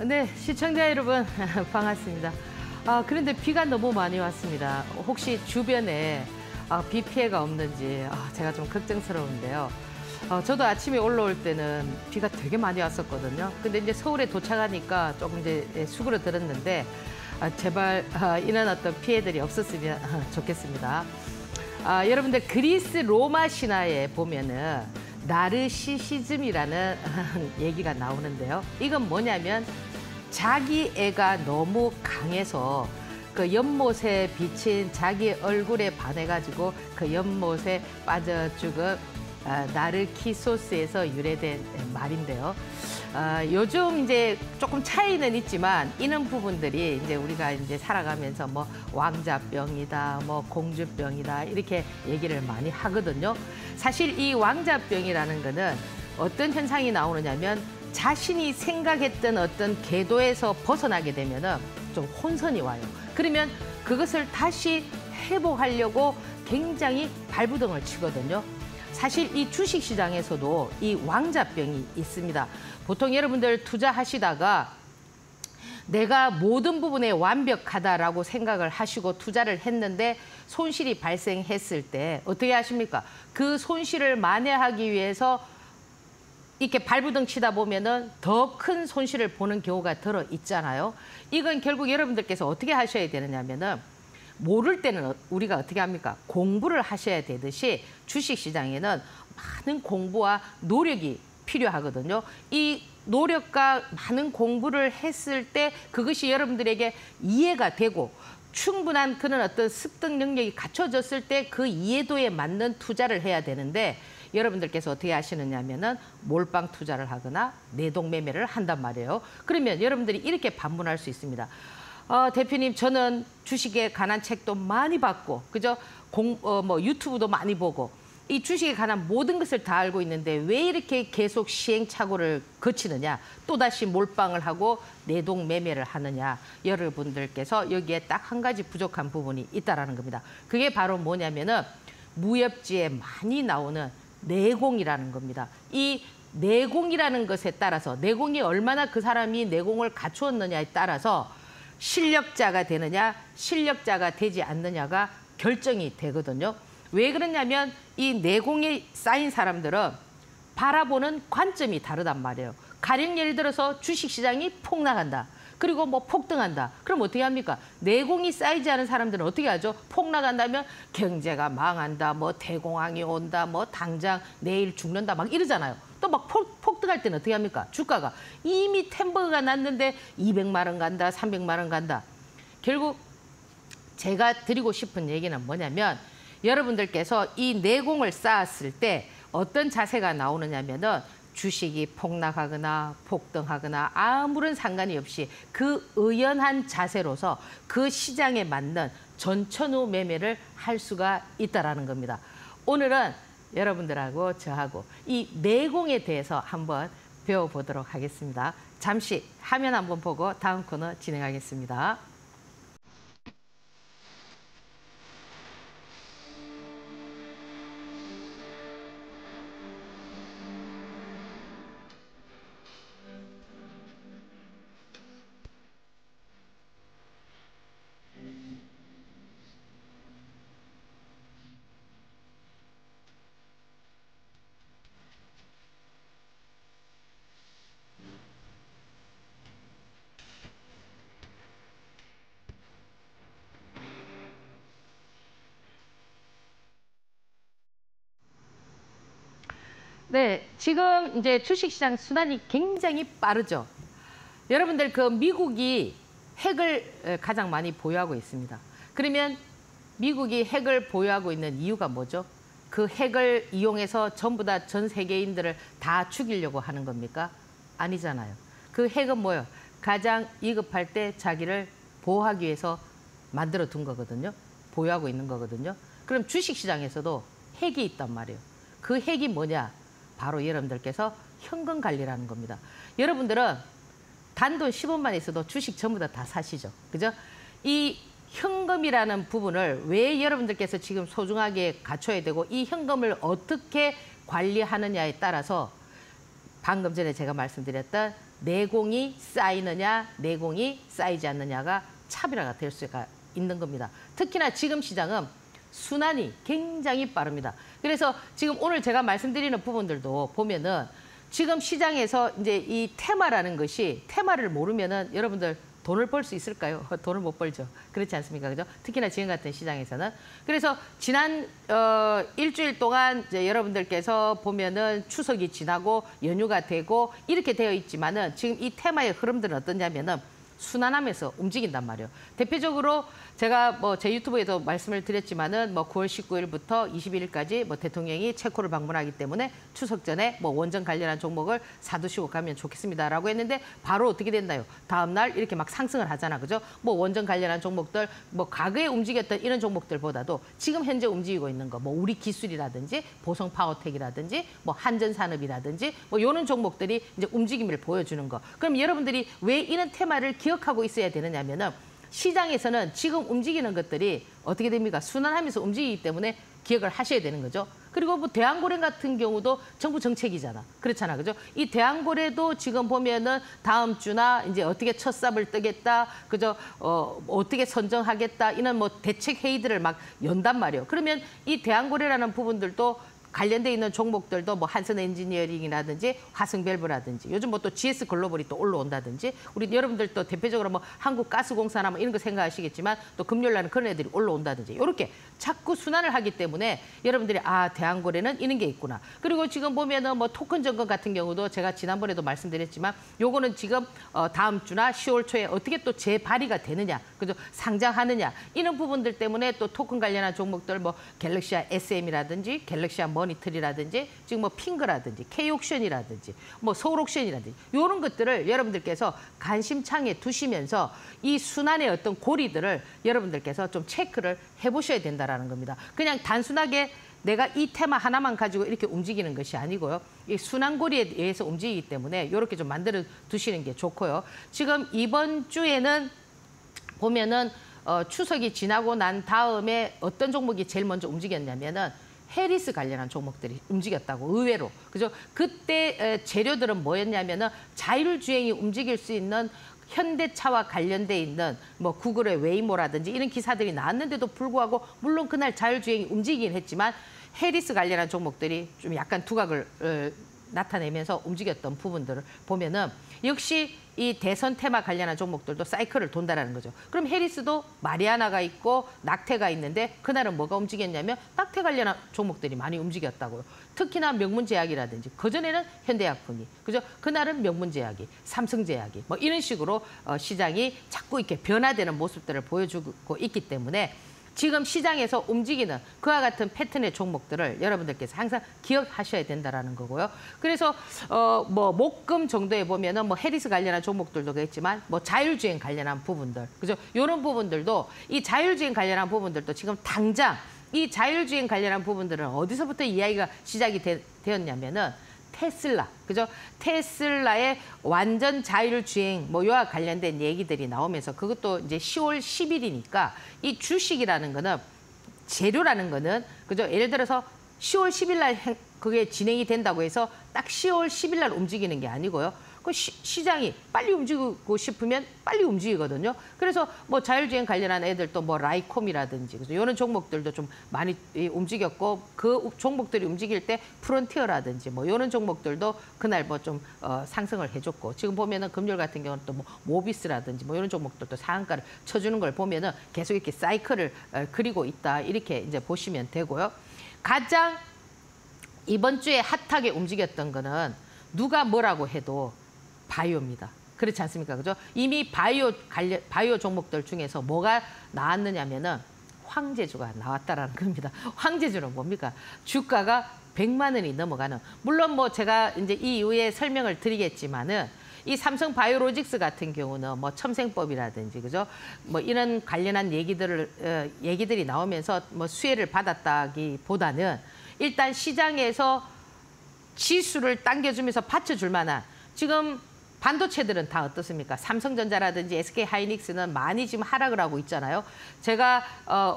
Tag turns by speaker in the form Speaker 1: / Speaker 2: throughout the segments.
Speaker 1: 네, 시청자 여러분 반갑습니다. 그런데 비가 너무 많이 왔습니다. 혹시 주변에 비 피해가 없는지 제가 좀 걱정스러운데요. 저도 아침에 올라올 때는 비가 되게 많이 왔었거든요. 근데 이제 서울에 도착하니까 조금 이제 수그러들었는데 제발 이런 어떤 피해들이 없었으면 좋겠습니다. 여러분들 그리스 로마 신화에 보면은 나르시시즘이라는 얘기가 나오는데요. 이건 뭐냐면 자기 애가 너무 강해서 그 연못에 비친 자기 얼굴에 반해가지고 그 연못에 빠져 죽은 나르키소스에서 유래된 말인데요. 요즘 이제 조금 차이는 있지만 이런 부분들이 이제 우리가 이제 살아가면서 뭐 왕자병이다, 뭐 공주병이다 이렇게 얘기를 많이 하거든요. 사실 이 왕자병이라는 거는 어떤 현상이 나오느냐면 자신이 생각했던 어떤 궤도에서 벗어나게 되면은 좀 혼선이 와요. 그러면 그것을 다시 회복하려고 굉장히 발부동을 치거든요. 사실 이 주식시장에서도 이 왕자병이 있습니다. 보통 여러분들 투자하시다가 내가 모든 부분에 완벽하다라고 생각을 하시고 투자를 했는데 손실이 발생했을 때 어떻게 하십니까? 그 손실을 만회하기 위해서 이렇게 발부등 치다 보면은 더 큰 손실을 보는 경우가 들어 있잖아요. 이건 결국 여러분들께서 어떻게 하셔야 되느냐면은 모를 때는 우리가 어떻게 합니까? 공부를 하셔야 되듯이 주식시장에는 많은 공부와 노력이 필요하거든요. 이 노력과 많은 공부를 했을 때 그것이 여러분들에게 이해가 되고 충분한 그런 어떤 습득 능력이 갖춰졌을 때 그 이해도에 맞는 투자를 해야 되는데 여러분들께서 어떻게 하시느냐 하면은 몰빵 투자를 하거나 내동매매를 한단 말이에요. 그러면 여러분들이 이렇게 반문할 수 있습니다. 대표님, 저는 주식에 관한 책도 많이 봤고, 그죠? 유튜브도 많이 보고, 이 주식에 관한 모든 것을 다 알고 있는데 왜 이렇게 계속 시행착오를 거치느냐, 또다시 몰빵을 하고 내동매매를 하느냐, 여러분들께서 여기에 딱 한 가지 부족한 부분이 있다라는 겁니다. 그게 바로 뭐냐면은 무협지에 많이 나오는 내공이라는 겁니다. 이 내공이라는 것에 따라서 내공이 얼마나 그 사람이 내공을 갖추었느냐에 따라서 실력자가 되느냐, 실력자가 되지 않느냐가 결정이 되거든요. 왜 그러냐면 이 내공이 쌓인 사람들은 바라보는 관점이 다르단 말이에요. 가령 예를 들어서 주식시장이 폭락한다. 그리고 뭐 폭등한다. 그럼 어떻게 합니까? 내공이 쌓이지 않은 사람들은 어떻게 하죠? 폭락한다면 경제가 망한다, 뭐 대공황이 온다, 뭐 당장 내일 죽는다 막 이러잖아요. 또 막 폭등할 때는 어떻게 합니까? 주가가 이미 템버가 났는데 200만 원 간다, 300만 원 간다. 결국 제가 드리고 싶은 얘기는 뭐냐면 여러분들께서 이 내공을 쌓았을 때 어떤 자세가 나오느냐면은 주식이 폭락하거나 폭등하거나 아무런 상관이 없이 그 의연한 자세로서 그 시장에 맞는 전천후 매매를 할 수가 있다는 겁니다. 오늘은 여러분들하고 저하고 이 내공에 대해서 한번 배워보도록 하겠습니다. 잠시 화면 한번 보고 다음 코너 진행하겠습니다. 네, 지금 이제 주식시장 순환이 굉장히 빠르죠. 여러분들 그 미국이 핵을 가장 많이 보유하고 있습니다. 그러면 미국이 핵을 보유하고 있는 이유가 뭐죠? 그 핵을 이용해서 전부 다 전 세계인들을 다 죽이려고 하는 겁니까? 아니잖아요. 그 핵은 뭐예요? 가장 위급할 때 자기를 보호하기 위해서 만들어 둔 거거든요. 보유하고 있는 거거든요. 그럼 주식시장에서도 핵이 있단 말이에요. 그 핵이 뭐냐? 바로 여러분들께서 현금 관리라는 겁니다. 여러분들은 단돈 10원만 있어도 주식 전부 다 사시죠. 그죠? 이 현금이라는 부분을 왜 여러분들께서 지금 소중하게 갖춰야 되고 이 현금을 어떻게 관리하느냐에 따라서 방금 전에 제가 말씀드렸던 내공이 쌓이느냐, 내공이 쌓이지 않느냐가 차별화가 될 수가 있는 겁니다. 특히나 지금 시장은 순환이 굉장히 빠릅니다. 그래서 지금 오늘 제가 말씀드리는 부분들도 보면은 지금 시장에서 이제 이 테마라는 것이 테마를 모르면은 여러분들 돈을 벌 수 있을까요? 돈을 못 벌죠. 그렇지 않습니까? 그죠? 특히나 지금 같은 시장에서는. 그래서 지난 일주일 동안 이제 여러분들께서 보면은 추석이 지나고 연휴가 되고 이렇게 되어 있지만은 지금 이 테마의 흐름들은 어떠냐면은 순환하면서 움직인단 말이에요. 대표적으로 제가 뭐 제 유튜브에도 말씀을 드렸지만은 뭐 9월 19일부터 21일까지 뭐 대통령이 체코를 방문하기 때문에 추석 전에 뭐 원전 관련한 종목을 사두시고 가면 좋겠습니다라고 했는데 바로 어떻게 됐나요? 다음 날 이렇게 막 상승을 하잖아, 그죠? 뭐 원전 관련한 종목들, 뭐 과거에 움직였던 이런 종목들보다도 지금 현재 움직이고 있는 거, 뭐 우리 기술이라든지 보성 파워텍이라든지 뭐 한전산업이라든지 뭐 이런 종목들이 이제 움직임을 보여주는 거. 그럼 여러분들이 왜 이런 테마를 기억하고 있어야 되느냐면은. 시장에서는 지금 움직이는 것들이 어떻게 됩니까? 순환하면서 움직이기 때문에 기억을 하셔야 되는 거죠. 그리고 뭐 대한고래 같은 경우도 정부 정책이잖아. 그렇잖아. 그죠? 이 대한고래도 지금 보면은 다음 주나 이제 어떻게 첫 삽을 뜨겠다. 그죠? 어떻게 선정하겠다. 이런 뭐 대책 회의들을 막 연단 말이에요. 그러면 이 대한고래라는 부분들도 관련돼 있는 종목들도 뭐 한선 엔지니어링이라든지 화성밸브라든지 요즘 뭐 또 GS 글로벌이 또 올라온다든지 우리 여러분들 또 대표적으로 뭐 한국가스공사나 뭐 이런 거 생각하시겠지만 또 금요일 날은 그런 애들이 올라온다든지 이렇게 자꾸 순환을 하기 때문에 여러분들이 아 대한고래는 이런 게 있구나. 그리고 지금 보면은 뭐 토큰 점검 같은 경우도 제가 지난번에도 말씀드렸지만 요거는 지금 다음 주나 10월 초에 어떻게 또 재발의가 되느냐, 그죠? 상장하느냐 이런 부분들 때문에 또 토큰 관련한 종목들 뭐 갤럭시아 SM이라든지 갤럭시아 머니터리라든지 지금 뭐 핑거라든지 K옥션이라든지 뭐 서울옥션이라든지 이런 것들을 여러분들께서 관심창에 두시면서 이 순환의 어떤 고리들을 여러분들께서 좀 체크를 해보셔야 된다라는 겁니다. 그냥 단순하게 내가 이 테마 하나만 가지고 이렇게 움직이는 것이 아니고요. 이 순환고리에 의해서 움직이기 때문에 이렇게 좀 만들어 두시는 게 좋고요. 지금 이번 주에는 보면은 추석이 지나고 난 다음에 어떤 종목이 제일 먼저 움직였냐면은 해리스 관련한 종목들이 움직였다고 의외로. 그죠? 그때 재료들은 뭐였냐면은 자율주행이 움직일 수 있는 현대차와 관련돼 있는 뭐 구글의 웨이모라든지 이런 기사들이 나왔는데도 불구하고 물론 그날 자율주행이 움직이긴 했지만 해리스 관련한 종목들이 좀 약간 두각을 나타내면서 움직였던 부분들을 보면은 역시 이 대선 테마 관련한 종목들도 사이클을 돈다라는 거죠. 그럼 해리스도 마리아나가 있고 낙태가 있는데 그날은 뭐가 움직였냐면 낙태 관련한 종목들이 많이 움직였다고요. 특히나 명문제약이라든지 그전에는 현대약품이, 그죠? 그날은 명문제약이, 삼성제약이 뭐 이런 식으로 시장이 자꾸 이렇게 변화되는 모습들을 보여주고 있기 때문에 지금 시장에서 움직이는 그와 같은 패턴의 종목들을 여러분들께서 항상 기억하셔야 된다라는 거고요. 그래서 뭐 목금 정도에 보면은 뭐 해리스 관련한 종목들도 그랬지만 뭐 자율주행 관련한 부분들, 그죠? 이런 부분들도 이 자율주행 관련한 부분들도 지금 당장 이 자율주행 관련한 부분들은 어디서부터 이야기가 시작이 되었냐면은 테슬라, 그죠? 테슬라의 완전 자율주행 뭐 이와 관련된 얘기들이 나오면서 그것도 이제 10월 10일이니까 이 주식이라는 거는 재료라는 거는 그죠? 예를 들어서 10월 10일 날 그게 진행이 된다고 해서 딱 10월 10일 날 움직이는 게 아니고요. 그 시장이 빨리 움직이고 싶으면 빨리 움직이거든요. 그래서 뭐 자율주행 관련한 애들도 뭐 라이콤이라든지 그래서 이런 종목들도 좀 많이 움직였고 그 종목들이 움직일 때 프론티어라든지 뭐 이런 종목들도 그날 뭐 좀 상승을 해줬고 지금 보면은 금요일 같은 경우는 또 뭐 모비스라든지 뭐 이런 종목들도 상한가를 쳐주는 걸 보면은 계속 이렇게 사이클을 그리고 있다 이렇게 이제 보시면 되고요. 가장 이번 주에 핫하게 움직였던 거는 누가 뭐라고 해도 바이오입니다. 그렇지 않습니까? 그죠? 이미 바이오 종목들 중에서 뭐가 나왔느냐면은 황제주가 나왔다라는 겁니다. 황제주는 뭡니까? 주가가 100만 원이 넘어가는. 물론 뭐 제가 이제 이 이후에 설명을 드리겠지만은 이 삼성 바이오로직스 같은 경우는 뭐 첨생법이라든지 그죠? 뭐 이런 관련한 얘기들이 나오면서 뭐 수혜를 받았다기보다는 일단 시장에서 지수를 당겨주면서 받쳐줄 만한 지금 반도체들은 다 어떻습니까? 삼성전자라든지 SK하이닉스는 많이 지금 하락을 하고 있잖아요. 제가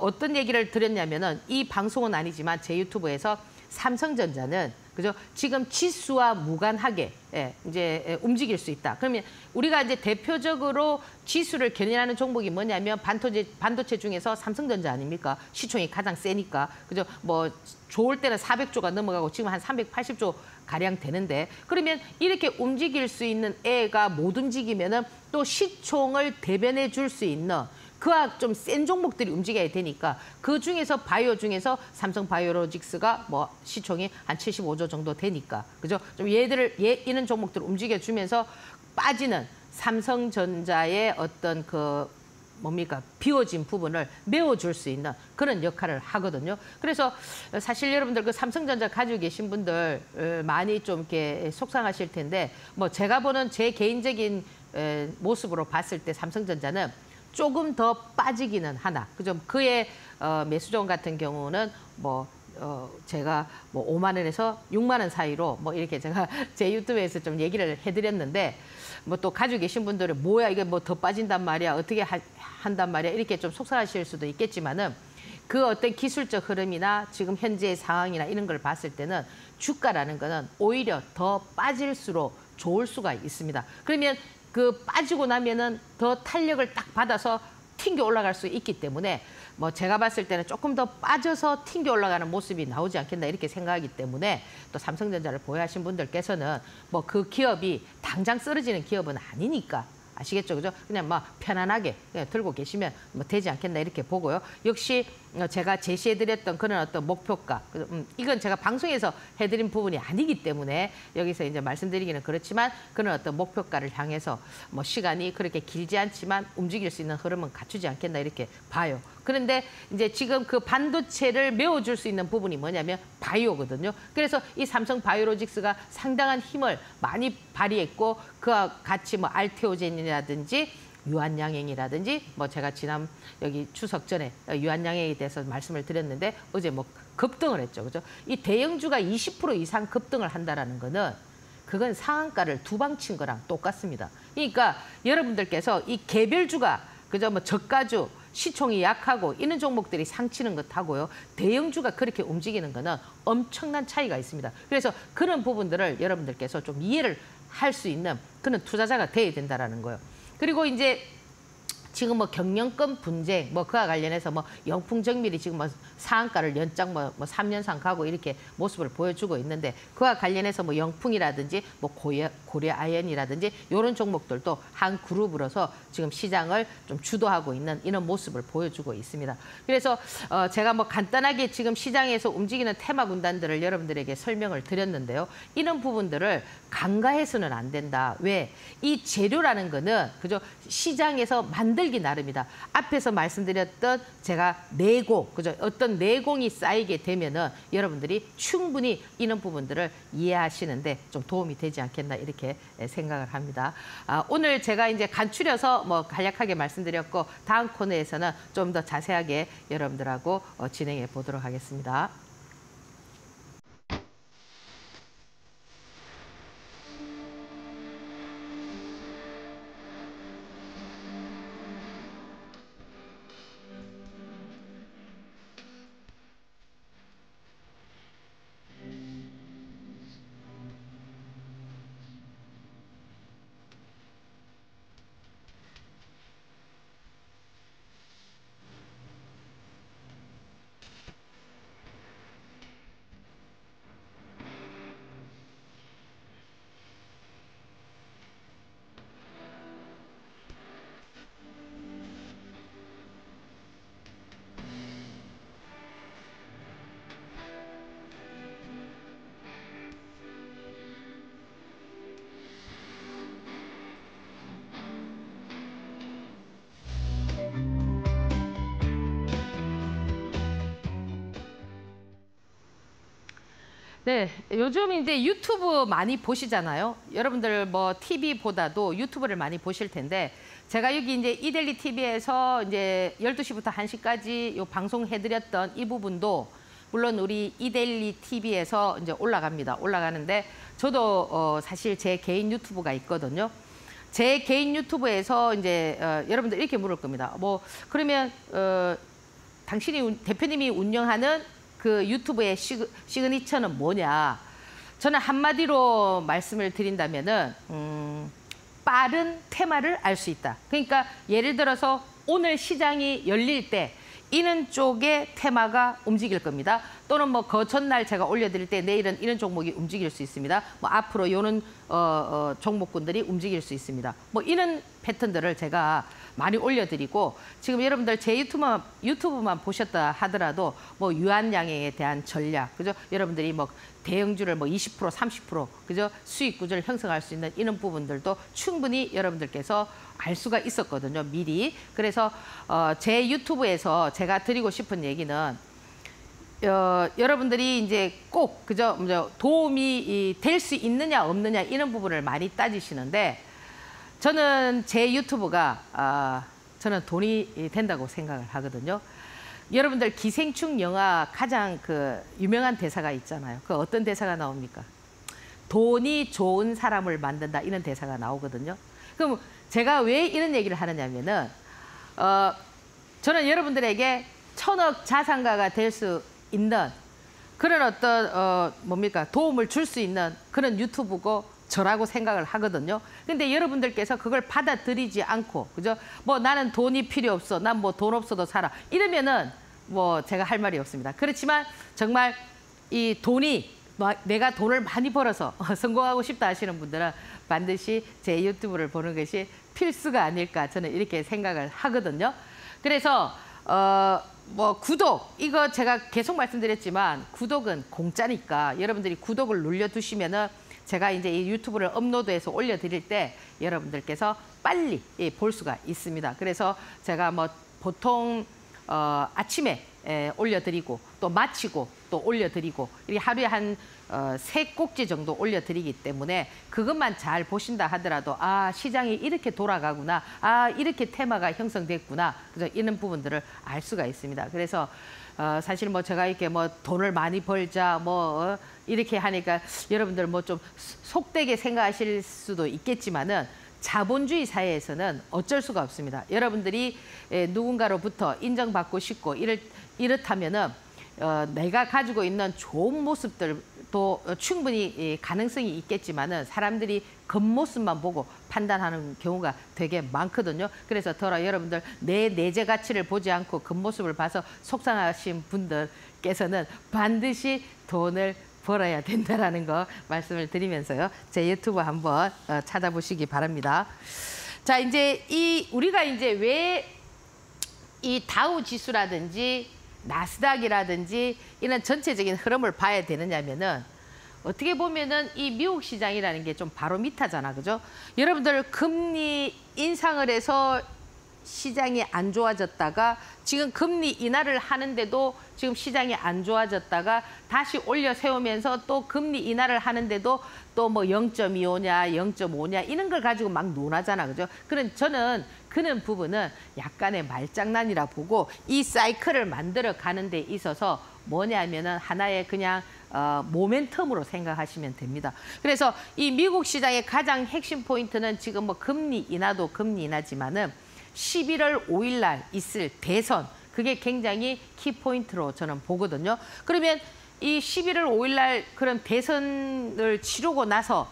Speaker 1: 어떤 얘기를 드렸냐면은 이 방송은 아니지만 제 유튜브에서 삼성전자는 그죠? 지금 지수와 무관하게 이제 움직일 수 있다. 그러면 우리가 이제 대표적으로 지수를 견인하는 종목이 뭐냐면 반도체 중에서 삼성전자 아닙니까? 시총이 가장 세니까. 그죠? 뭐 좋을 때는 400조가 넘어가고 지금 한 380조 가량 되는데, 그러면 이렇게 움직일 수 있는 애가 못 움직이면은 또 시총을 대변해 줄 수 있는 그와 좀 센 종목들이 움직여야 되니까, 그 중에서 바이오 중에서 삼성 바이오로직스가 뭐 시총이 한 75조 정도 되니까, 그죠? 좀 이런 종목들을 움직여주면서 빠지는 삼성전자의 어떤 그 뭡니까? 비워진 부분을 메워줄 수 있는 그런 역할을 하거든요. 그래서 사실 여러분들 그 삼성전자 가지고 계신 분들 많이 좀 이렇게 속상하실 텐데, 뭐 제가 보는 제 개인적인 모습으로 봤을 때 삼성전자는 조금 더 빠지기는 하나. 그죠? 그의 매수종 같은 경우는 뭐 제가 뭐 5만 원에서 6만 원 사이로 뭐 이렇게 제가 제 유튜브에서 좀 얘기를 해드렸는데, 뭐 또 가지고 계신 분들은 뭐야 이게 뭐 더 빠진단 말이야, 어떻게 한단 말이야, 이렇게 좀 속상하실 수도 있겠지만은, 그 어떤 기술적 흐름이나 지금 현재의 상황이나 이런 걸 봤을 때는 주가라는 거는 오히려 더 빠질수록 좋을 수가 있습니다. 그러면 그 빠지고 나면은 더 탄력을 딱 받아서 튕겨 올라갈 수 있기 때문에, 뭐 제가 봤을 때는 조금 더 빠져서 튕겨 올라가는 모습이 나오지 않겠나 이렇게 생각하기 때문에, 또 삼성전자를 보유하신 분들께서는 뭐 그 기업이 당장 쓰러지는 기업은 아니니까, 아시겠죠? 그죠? 그냥 막 편안하게 그냥 들고 계시면 뭐 되지 않겠나 이렇게 보고요. 역시 제가 제시해드렸던 그런 어떤 목표가, 이건 제가 방송에서 해드린 부분이 아니기 때문에 여기서 이제 말씀드리기는 그렇지만, 그런 어떤 목표가를 향해서 뭐 시간이 그렇게 길지 않지만 움직일 수 있는 흐름은 갖추지 않겠나 이렇게 봐요. 그런데 이제 지금 그 반도체를 메워줄 수 있는 부분이 뭐냐면 바이오거든요. 그래서 이 삼성 바이오로직스가 상당한 힘을 많이 발휘했고, 그와 같이 뭐 알테오젠이라든지 유한양행이라든지, 뭐 제가 지난 여기 추석 전에 유한양행에 대해서 말씀을 드렸는데 어제 뭐 급등을 했죠. 그죠? 이 대형주가 20% 이상 급등을 한다라는 거는 그건 상한가를 두 방 친 거랑 똑같습니다. 그러니까 여러분들께서 이 개별주가, 그죠? 뭐 저가주, 시총이 약하고 이런 종목들이 상치는 것하고요, 대형주가 그렇게 움직이는 거는 엄청난 차이가 있습니다. 그래서 그런 부분들을 여러분들께서 좀 이해를 할 수 있는 그런 투자자가 돼야 된다라는 거예요. 그리고 이제 지금 뭐 경영권 분쟁, 뭐 그와 관련해서 뭐 영풍정밀이 지금 뭐 상한가를 연장 뭐 3년상 가고 이렇게 모습을 보여주고 있는데, 그와 관련해서 뭐 영풍이라든지 뭐 고려아연이라든지 이런 종목들도 한 그룹으로서 지금 시장을 좀 주도하고 있는 이런 모습을 보여주고 있습니다. 그래서 제가 뭐 간단하게 지금 시장에서 움직이는 테마 군단들을 여러분들에게 설명을 드렸는데요. 이런 부분들을 간과해서는 안 된다. 왜? 이 재료라는 거는, 그죠? 시장에서 만들기 나름이다. 앞에서 말씀드렸던 제가 내공, 그죠? 어떤 내공이 쌓이게 되면은 여러분들이 충분히 이런 부분들을 이해하시는데 좀 도움이 되지 않겠나 이렇게 생각을 합니다. 오늘 제가 이제 간추려서 뭐 간략하게 말씀드렸고, 다음 코너에서는 좀 더 자세하게 여러분들하고 진행해 보도록 하겠습니다. 네, 요즘 이제 유튜브 많이 보시잖아요. 여러분들 뭐 TV보다도 유튜브를 많이 보실 텐데, 제가 여기 이제 이데일리 TV에서 이제 12시부터 1시까지 요 방송해드렸던 이 부분도 물론 우리 이데일리 TV에서 이제 올라가는데, 저도 사실 제 개인 유튜브가 있거든요. 제 개인 유튜브에서 이제 여러분들 이렇게 물을 겁니다. 뭐 그러면 대표님이 운영하는 그 유튜브의 시그니처는 뭐냐? 저는 한마디로 말씀을 드린다면은 빠른 테마를 알 수 있다. 그러니까 예를 들어서 오늘 시장이 열릴 때 이런 쪽의 테마가 움직일 겁니다. 또는 뭐 그 전날 제가 올려드릴 때 내일은 이런 종목이 움직일 수 있습니다. 뭐 앞으로 요는 종목군들이 움직일 수 있습니다. 뭐 이런 패턴들을 제가 많이 올려드리고 지금 여러분들 제 유튜브만 보셨다 하더라도 뭐 유한양행에 대한 전략, 그죠? 여러분들이 뭐 대형주를 뭐 20%, 30% 그죠? 수익 구조를 형성할 수 있는 이런 부분들도 충분히 여러분들께서 알 수가 있었거든요, 미리. 그래서 제 유튜브에서 제가 드리고 싶은 얘기는 여러분들이 이제 꼭 그죠? 도움이 될 수 있느냐 없느냐 이런 부분을 많이 따지시는데 저는 제 유튜브가 저는 돈이 된다고 생각을 하거든요. 여러분들 기생충 영화 가장 그 유명한 대사가 있잖아요. 그 어떤 대사가 나옵니까? 돈이 좋은 사람을 만든다 이런 대사가 나오거든요. 그럼 제가 왜 이런 얘기를 하느냐면은 저는 여러분들에게 1000억 자산가가 될 수 있는 그런 어떤 뭡니까 도움을 줄 수 있는 그런 유튜브고 저라고 생각을 하거든요. 근데 여러분들께서 그걸 받아들이지 않고 그죠? 뭐 나는 돈이 필요 없어. 난 뭐 돈 없어도 살아. 이러면은 뭐 제가 할 말이 없습니다. 그렇지만 정말 이 돈이 내가 돈을 많이 벌어서 성공하고 싶다 하시는 분들은 반드시 제 유튜브를 보는 것이 필수가 아닐까 저는 이렇게 생각을 하거든요. 그래서 뭐 구독 이거 제가 계속 말씀드렸지만 구독은 공짜니까 여러분들이 구독을 눌러두시면은 제가 이제 이 유튜브를 업로드해서 올려드릴 때 여러분들께서 빨리 볼 수가 있습니다. 그래서 제가 뭐 보통 아침에 올려드리고 또 마치고 또 올려드리고 이렇게 하루에 한 3꼭지 정도 올려드리기 때문에 그것만 잘 보신다 하더라도 아 시장이 이렇게 돌아가구나, 아 이렇게 테마가 형성됐구나, 그래서 이런 부분들을 알 수가 있습니다. 그래서 사실 뭐 제가 이렇게 뭐 돈을 많이 벌자 뭐 이렇게 하니까 여러분들 뭐 좀 속되게 생각하실 수도 있겠지만은 자본주의 사회에서는 어쩔 수가 없습니다. 여러분들이 누군가로부터 인정받고 싶고 이렇다면은 내가 가지고 있는 좋은 모습들도 충분히 가능성이 있겠지만은 사람들이 겉모습만 보고 판단하는 경우가 되게 많거든요. 그래서 더러 여러분들 내 내재 가치를 보지 않고 겉모습을 봐서 속상하신 분들께서는 반드시 돈을 벌어야 된다라는 거 말씀을 드리면서요. 제 유튜브 한번 찾아보시기 바랍니다. 자, 이제 우리가 이제 왜 이 다우 지수라든지 나스닥이라든지 이런 전체적인 흐름을 봐야 되느냐면은 어떻게 보면은 이 미국 시장이라는 게 좀 바로미터잖아, 그죠? 여러분들 금리 인상을 해서 시장이 안 좋아졌다가 지금 금리 인하를 하는데도 지금 시장이 안 좋아졌다가 다시 올려 세우면서 또 금리 인하를 하는데도 또 뭐 0.25냐 0.5냐 이런 걸 가지고 막 논하잖아, 그죠? 저는 그런 부분은 약간의 말장난이라 보고 이 사이클을 만들어 가는 데 있어서 뭐냐면은 하나의 그냥 모멘텀으로 생각하시면 됩니다. 그래서 이 미국 시장의 가장 핵심 포인트는 지금 뭐 금리 인하도 금리 인하지만은 11월 5일 날 있을 대선, 그게 굉장히 키포인트로 저는 보거든요. 그러면 이 11월 5일 날 그런 대선을 치르고 나서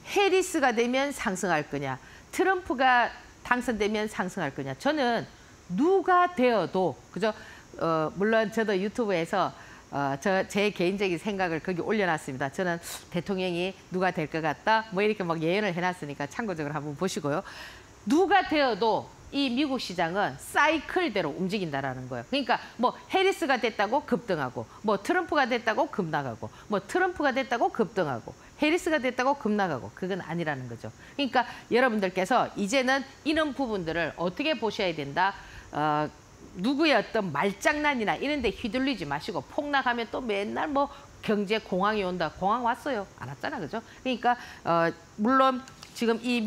Speaker 1: 해리스가 되면 상승할 거냐, 트럼프가 당선되면 상승할 거냐. 저는 누가 되어도, 그죠? 물론 저도 유튜브에서 제 개인적인 생각을 거기 올려놨습니다. 저는 대통령이 누가 될 것 같다, 뭐 이렇게 막 예언을 해놨으니까 참고적으로 한번 보시고요. 누가 되어도 이 미국 시장은 사이클대로 움직인다라는 거예요. 그러니까 뭐 해리스가 됐다고 급등하고, 뭐 트럼프가 됐다고 급나가고, 뭐 트럼프가 됐다고 급등하고, 해리스가 됐다고 급나가고, 그건 아니라는 거죠. 그러니까 여러분들께서 이제는 이런 부분들을 어떻게 보셔야 된다. 누구의 어떤 말장난이나 이런 데 휘둘리지 마시고, 폭락하면 또 맨날 뭐 경제 공황이 온다. 공황 왔어요. 안 왔잖아, 그죠? 그러니까 물론 지금 이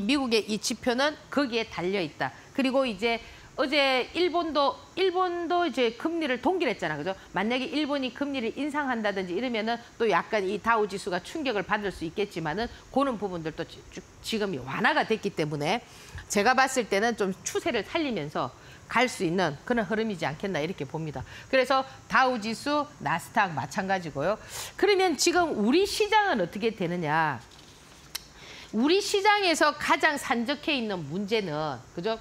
Speaker 1: 미국의 이 지표는 거기에 달려 있다. 그리고 이제 어제 일본도 이제 금리를 동결했잖아, 그죠? 만약에 일본이 금리를 인상한다든지 이러면은 또 약간 이 다우 지수가 충격을 받을 수 있겠지만은 그런 부분들도 지금 완화가 됐기 때문에 제가 봤을 때는 좀 추세를 살리면서 갈 수 있는 그런 흐름이지 않겠나 이렇게 봅니다. 그래서 다우지수, 나스닥 마찬가지고요. 그러면 지금 우리 시장은 어떻게 되느냐? 우리 시장에서 가장 산적해 있는 문제는 그죠?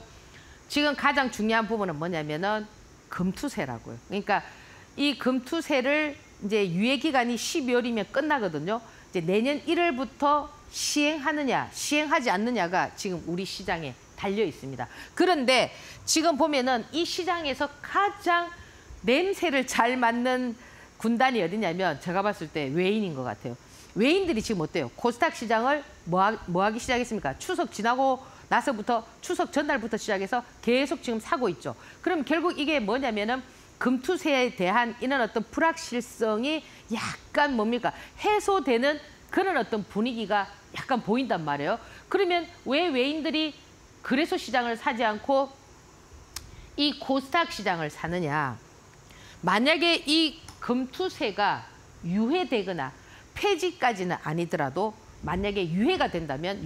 Speaker 1: 지금 가장 중요한 부분은 뭐냐면은 금투세라고요. 그러니까 이 금투세를 이제 유예 기간이 12월이면 끝나거든요. 이제 내년 1월부터 시행하느냐, 시행하지 않느냐가 지금 우리 시장에 달려 있습니다. 그런데 지금 보면은 이 시장에서 가장 냄새를 잘 맡는 군단이 어디냐면 제가 봤을 때 외인인 것 같아요. 외인들이 지금 어때요? 코스닥 시장을 뭐 하기 시작했습니까? 추석 지나고 나서부터 추석 전날부터 시작해서 계속 지금 사고 있죠. 그럼 결국 이게 뭐냐면은 금투세에 대한 이런 어떤 불확실성이 약간 뭡니까? 해소되는 그런 어떤 분위기가 약간 보인단 말이에요. 그러면 왜 외인들이 그래서 시장을 사지 않고 이 코스닥 시장을 사느냐? 만약에 이 금투세가 유예되거나 폐지까지는 아니더라도 만약에 유예가 된다면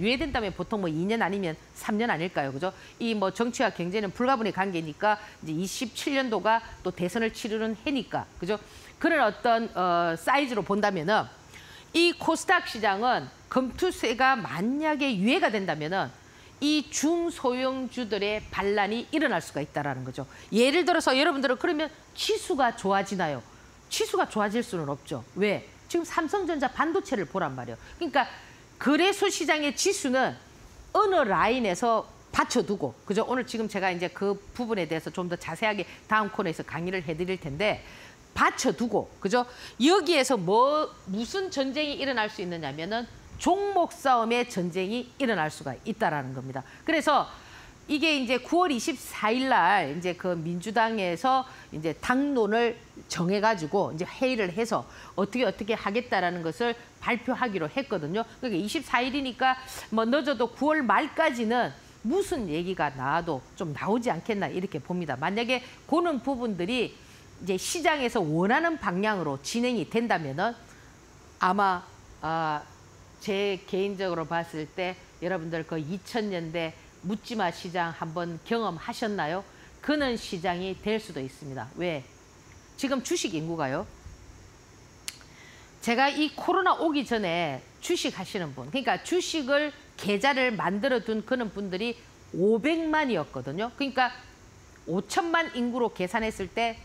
Speaker 1: 보통 뭐 2년 아니면 3년 아닐까요? 그죠? 이 뭐 정치와 경제는 불가분의 관계니까 이제 27년도가 또 대선을 치르는 해니까. 그죠? 그런 어떤 사이즈로 본다면은 이 코스닥 시장은 금투세가 만약에 유예가 된다면은 이 중소형주들의 반란이 일어날 수가 있다라는 거죠. 예를 들어서 여러분들은 그러면 지수가 좋아지나요? 지수가 좋아질 수는 없죠. 왜? 지금 삼성전자 반도체를 보란 말이에요. 그러니까 거래소 시장의 지수는 어느 라인에서 받쳐두고, 그죠? 오늘 지금 제가 이제 그 부분에 대해서 좀 더 자세하게 다음 코너에서 강의를 해드릴 텐데, 받쳐두고, 그죠? 여기에서 무슨 전쟁이 일어날 수 있느냐면은 종목 싸움의 전쟁이 일어날 수가 있다라는 겁니다. 그래서 이게 이제 9월 24일 날 이제 그 민주당에서 이제 당론을 정해가지고 이제 회의를 해서 어떻게 하겠다라는 것을 발표하기로 했거든요. 그러니까 24일이니까 뭐 늦어도 9월 말까지는 무슨 얘기가 나와도 좀 나오지 않겠나 이렇게 봅니다. 만약에 그런 부분들이 이제 시장에서 원하는 방향으로 진행이 된다면은 아마 제 개인적으로 봤을 때 여러분들 그 2000년대 묻지마 시장 한번 경험하셨나요? 그런 시장이 될 수도 있습니다. 왜? 지금 주식 인구가요. 제가 이 코로나 오기 전에 주식 하시는 분, 그러니까 주식을 계좌를 만들어 둔 그런 분들이 500만이었거든요. 그러니까 5천만 인구로 계산했을 때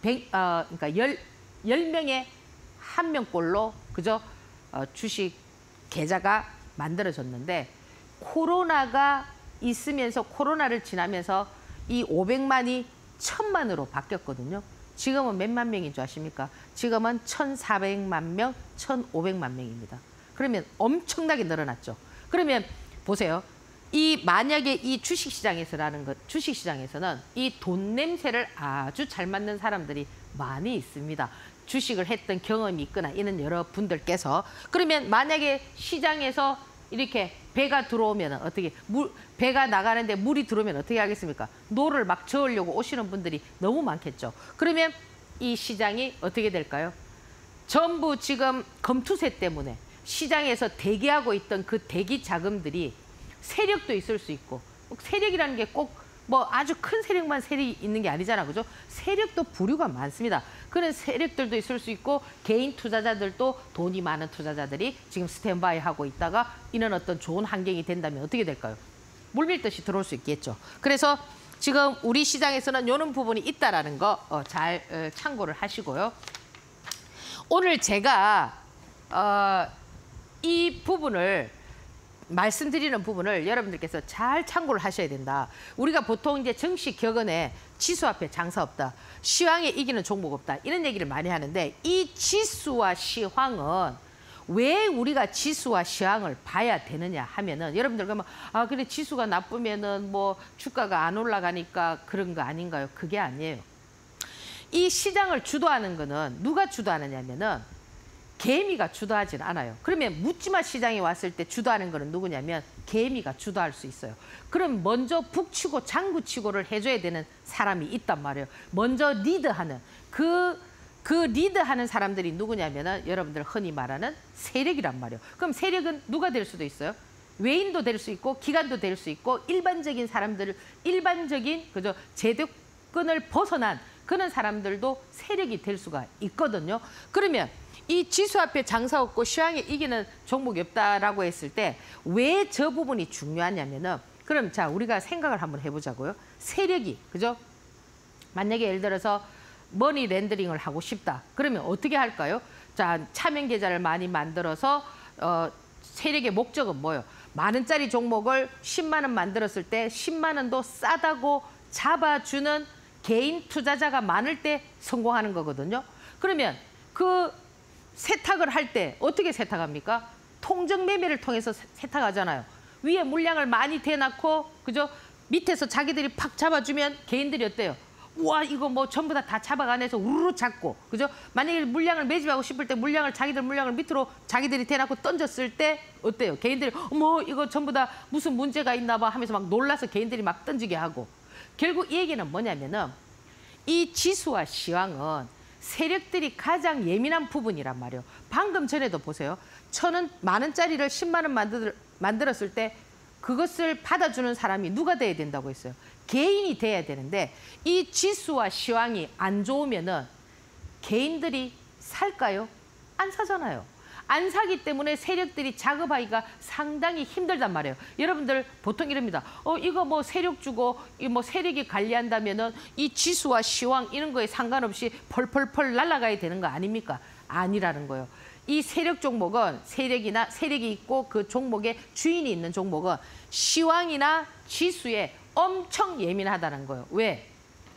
Speaker 1: 그러니까 10명에 1명꼴로 그죠? 주식 계좌가 만들어졌는데 코로나가 있으면서 코로나를 지나면서 이 500만이 1000만으로 바뀌었거든요. 지금은 몇만 명인 줄 아십니까? 지금은 1400만 명, 1500만 명입니다. 그러면 엄청나게 늘어났죠. 그러면 보세요. 만약에 이 주식시장에서는 이 돈 냄새를 아주 잘 맡는 사람들이 많이 있습니다. 주식을 했던 경험이 있거나 이런 여러분들께서 그러면 만약에 시장에서 이렇게 배가 들어오면 어떻게 배가 나가는데 물이 들어오면 어떻게 하겠습니까? 노를 막 저으려고 오시는 분들이 너무 많겠죠. 그러면 이 시장이 어떻게 될까요? 전부 지금 금투세 때문에 시장에서 대기하고 있던 그 대기 자금들이 세력도 있을 수 있고 세력이라는 게 꼭 뭐 아주 큰 세력만 세력이 있는 게 아니잖아, 그죠? 세력도 부류가 많습니다. 그런 세력들도 있을 수 있고 개인 투자자들도 돈이 많은 투자자들이 지금 스탠바이 하고 있다가 이런 어떤 좋은 환경이 된다면 어떻게 될까요? 물밀듯이 들어올 수 있겠죠. 그래서 지금 우리 시장에서는 이런 부분이 있다라는 거 잘 참고를 하시고요. 오늘 제가 이 부분을 말씀드리는 부분을 여러분들께서 잘 참고를 하셔야 된다. 우리가 보통 이제 정식 격언에 지수 앞에 장사 없다. 시황에 이기는 종목 없다. 이런 얘기를 많이 하는데 이 지수와 시황은 왜 우리가 지수와 시황을 봐야 되느냐 하면은 여러분들 그러면 근데 지수가 나쁘면은 뭐 주가가 안 올라가니까 그런 거 아닌가요? 그게 아니에요. 이 시장을 주도하는 거는 누가 주도하느냐면은 개미가 주도하진 않아요. 그러면 묻지마 시장에 왔을 때 주도하는 거는 누구냐면 개미가 주도할 수 있어요. 그럼 먼저 북치고 장구치고를 해줘야 되는 사람이 있단 말이에요. 먼저 리드하는 그 리드하는 사람들이 누구냐면은 여러분들 흔히 말하는 세력이란 말이에요. 그럼 세력은 누가 될 수도 있어요? 외인도 될 수 있고 기관도 될 수 있고 일반적인 사람들, 일반적인 그저 제도권을 벗어난 그런 사람들도 세력이 될 수가 있거든요. 그러면 이 지수 앞에 장사 없고 시황에 이기는 종목이 없다라고 했을 때 왜 저 부분이 중요하냐면은 그럼 자 우리가 생각을 한번 해보자고요. 세력이 그죠? 만약에 예를 들어서 머니 렌더링을 하고 싶다. 그러면 어떻게 할까요? 자 차명 계좌를 많이 만들어서 세력의 목적은 뭐예요? 만 원짜리 종목을 10만 원 만들었을 때 10만 원도 싸다고 잡아주는 개인 투자자가 많을 때 성공하는 거거든요. 그러면 그 세탁을 할 때 어떻게 세탁합니까? 통정 매매를 통해서 세탁하잖아요. 위에 물량을 많이 대놓고 그죠? 밑에서 자기들이 팍 잡아주면 개인들이 어때요? 우와 이거 뭐 전부 다 잡아가내서 우르르 잡고 그죠? 만약에 물량을 매집하고 싶을 때 자기들 물량을 밑으로 자기들이 대놓고 던졌을 때 어때요? 개인들이 어머 이거 전부 다 무슨 문제가 있나 봐 하면서 막 놀라서 개인들이 막 던지게 하고 결국 이 얘기는 뭐냐면은 이 지수와 시황은 세력들이 가장 예민한 부분이란 말이에요. 방금 전에도 보세요. 만 원짜리를 10만 원 만들었을 때 그것을 받아주는 사람이 누가 돼야 된다고 했어요? 개인이 돼야 되는데 이 지수와 시황이 안 좋으면은 개인들이 살까요? 안 사잖아요. 안 사기 때문에 세력들이 작업하기가 상당히 힘들단 말이에요. 여러분들 보통 이럽니다. 이거 뭐 세력 주고 이 뭐 세력이 관리한다면은 이 지수와 시황 이런 거에 상관없이 펄펄펄 날아가야 되는 거 아닙니까? 아니라는 거예요. 이 세력 종목은 세력이 있고 그 종목에 주인이 있는 종목은 시황이나 지수에 엄청 예민하다는 거예요. 왜?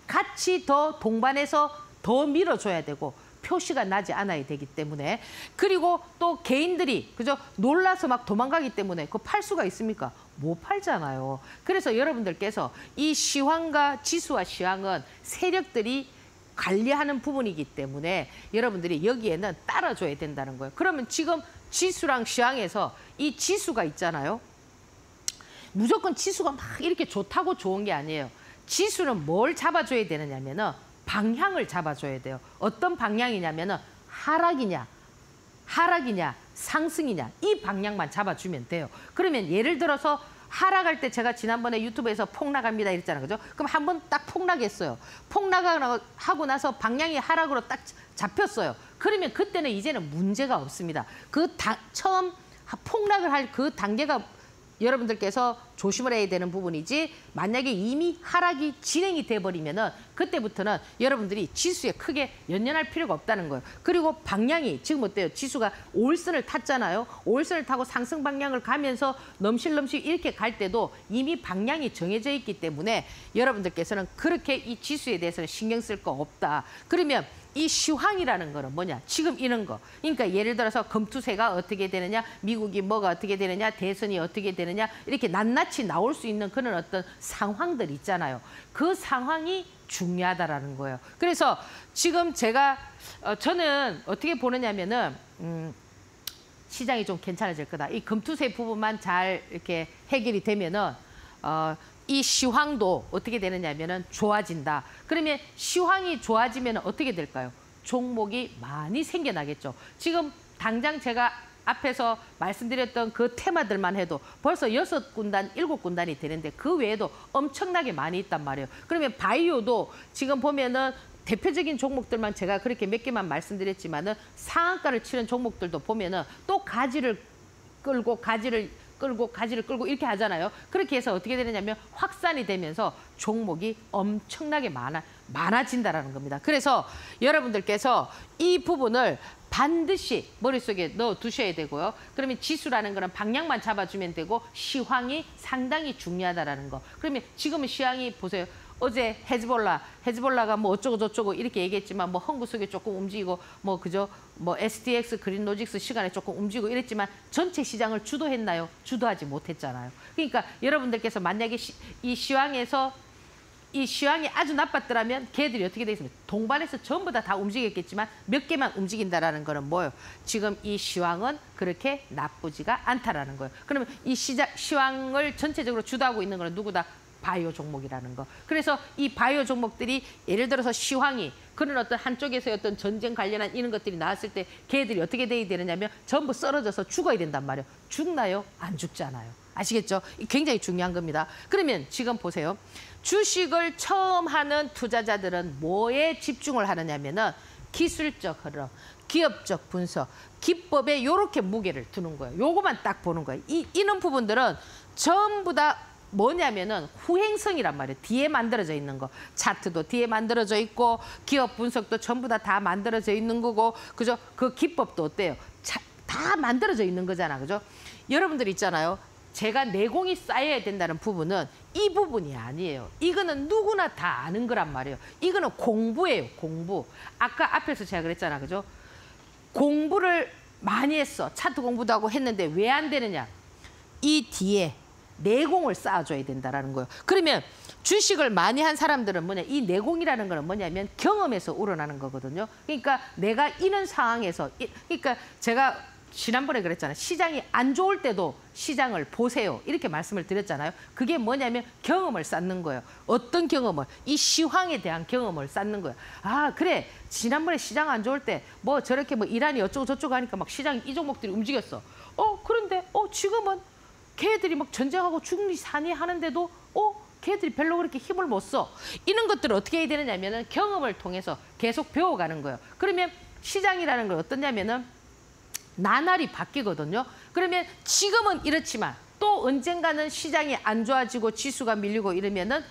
Speaker 1: 같이 더 동반해서 더 밀어줘야 되고 표시가 나지 않아야 되기 때문에 그리고 또 개인들이 그죠 놀라서 막 도망가기 때문에 그거 팔 수가 있습니까? 못 팔잖아요. 그래서 여러분들께서 이 시황과 지수와 시황은 세력들이 관리하는 부분이기 때문에 여러분들이 여기에는 따라줘야 된다는 거예요. 그러면 지금 지수랑 시황에서 이 지수가 있잖아요. 무조건 지수가 막 이렇게 좋다고 좋은 게 아니에요. 지수는 뭘 잡아줘야 되느냐면은 방향을 잡아줘야 돼요. 어떤 방향이냐면은 하락이냐 상승이냐 이 방향만 잡아주면 돼요. 그러면 예를 들어서 하락할 때 제가 지난번에 유튜브에서 폭락합니다 이랬잖아요. 그죠? 그럼 한번 딱 폭락했어요. 폭락하고 나서 방향이 하락으로 딱 잡혔어요. 그러면 그때는 이제는 문제가 없습니다. 처음 폭락을 할 그 단계가 여러분들께서 조심을 해야 되는 부분이지 만약에 이미 하락이 진행이 돼버리면은 그때부터는 여러분들이 지수에 크게 연연할 필요가 없다는 거예요. 그리고 방향이 지금 어때요? 지수가 5일선을 탔잖아요. 5일선을 타고 상승 방향을 가면서 넘실넘실 이렇게 갈 때도 이미 방향이 정해져 있기 때문에 여러분들께서는 그렇게 이 지수에 대해서는 신경 쓸 거 없다. 그러면 이 시황이라는 거는 뭐냐? 지금 이런 거. 그러니까 예를 들어서 금투세가 어떻게 되느냐, 미국이 뭐가 어떻게 되느냐, 대선이 어떻게 되느냐 이렇게 낱낱이 나올 수 있는 그런 어떤 상황들 있잖아요. 그 상황이 중요하다라는 거예요. 그래서 지금 저는 어떻게 보느냐면은 시장이 좀 괜찮아질 거다. 이 금투세 부분만 잘 이렇게 해결이 되면은 이 시황도 어떻게 되느냐면은 좋아진다. 그러면 시황이 좋아지면 어떻게 될까요? 종목이 많이 생겨나겠죠. 지금 당장 제가 앞에서 말씀드렸던 그 테마들만 해도 벌써 6군단, 7군단이 되는데 그 외에도 엄청나게 많이 있단 말이에요. 그러면 바이오도 지금 보면은 대표적인 종목들만 제가 그렇게 몇 개만 말씀드렸지만은 상한가를 치는 종목들도 보면은 또 가지를 끌고 이렇게 하잖아요. 그렇게 해서 어떻게 되느냐면 확산이 되면서 종목이 엄청나게 많아진다라는 겁니다. 그래서 여러분들께서 이 부분을 반드시 머릿속에 넣어 두셔야 되고요. 그러면 지수라는 거는 방향만 잡아주면 되고 시황이 상당히 중요하다라는 거. 그러면 지금은 시황이 보세요. 어제 헤즈볼라가 뭐 어쩌고 저쩌고 이렇게 얘기했지만 뭐 헝구석에 조금 움직이고 뭐 그죠? 뭐 STX 그린로직스 시간에 조금 움직이고 이랬지만 전체 시장을 주도했나요? 주도하지 못했잖아요. 그러니까 여러분들께서 만약에 이 시황이 아주 나빴더라면 걔들이 어떻게 돼 있습니까? 동반해서 전부 다 움직였겠지만 몇 개만 움직인다라는 거는 뭐예요? 지금 이 시황은 그렇게 나쁘지가 않다라는 거예요. 그러면 이 시황을 전체적으로 주도하고 있는 거는 누구다? 바이오 종목이라는 거. 그래서 이 바이오 종목들이 예를 들어서 시황이 그런 어떤 한쪽에서의 어떤 전쟁 관련한 이런 것들이 나왔을 때 걔들이 어떻게 돼야 되느냐면 전부 쓰러져서 죽어야 된단 말이에요. 죽나요? 안 죽잖아요. 아시겠죠? 굉장히 중요한 겁니다. 그러면 지금 보세요. 주식을 처음 하는 투자자들은 뭐에 집중을 하느냐면은 기술적 흐름, 기업적 분석, 기법에 이렇게 무게를 두는 거예요. 요거만 딱 보는 거예요. 이런 부분들은 전부 다 뭐냐면은 후행성이란 말이에요. 뒤에 만들어져 있는 거. 차트도 뒤에 만들어져 있고 기업 분석도 전부 다 만들어져 있는 거고, 그죠? 그 기법도 어때요? 다 만들어져 있는 거잖아, 그죠? 여러분들 있잖아요. 제가 내공이 쌓여야 된다는 부분은 이 부분이 아니에요. 이거는 누구나 다 아는 거란 말이에요. 이거는 공부예요, 공부. 아까 앞에서 제가 그랬잖아, 그죠? 공부를 많이 했어. 차트 공부도 하고 했는데 왜 안 되느냐? 이 뒤에 내공을 쌓아줘야 된다라는 거예요. 그러면 주식을 많이 한 사람들은 뭐냐? 이 내공이라는 거는 뭐냐면 경험에서 우러나는 거거든요. 그러니까 내가 이런 상황에서, 그러니까 제가 지난번에 그랬잖아요. 시장이 안 좋을 때도 시장을 보세요. 이렇게 말씀을 드렸잖아요. 그게 뭐냐면 경험을 쌓는 거예요. 어떤 경험을? 이 시황에 대한 경험을 쌓는 거예요. 아, 그래. 지난번에 시장 안 좋을 때 뭐 저렇게 뭐 이란이 어쩌고 저쩌고 하니까 막 시장이 이 종목들이 움직였어. 그런데 지금은 걔들이 막 전쟁하고 중리 산이 하는데도 걔들이 별로 그렇게 힘을 못 써. 이런 것들을 어떻게 해야 되느냐면은 경험을 통해서 계속 배워가는 거예요. 그러면 시장이라는 걸 어떠냐면은 나날이 바뀌거든요. 그러면 지금은 이렇지만 또 언젠가는 시장이 안 좋아지고 지수가 밀리고 이러면은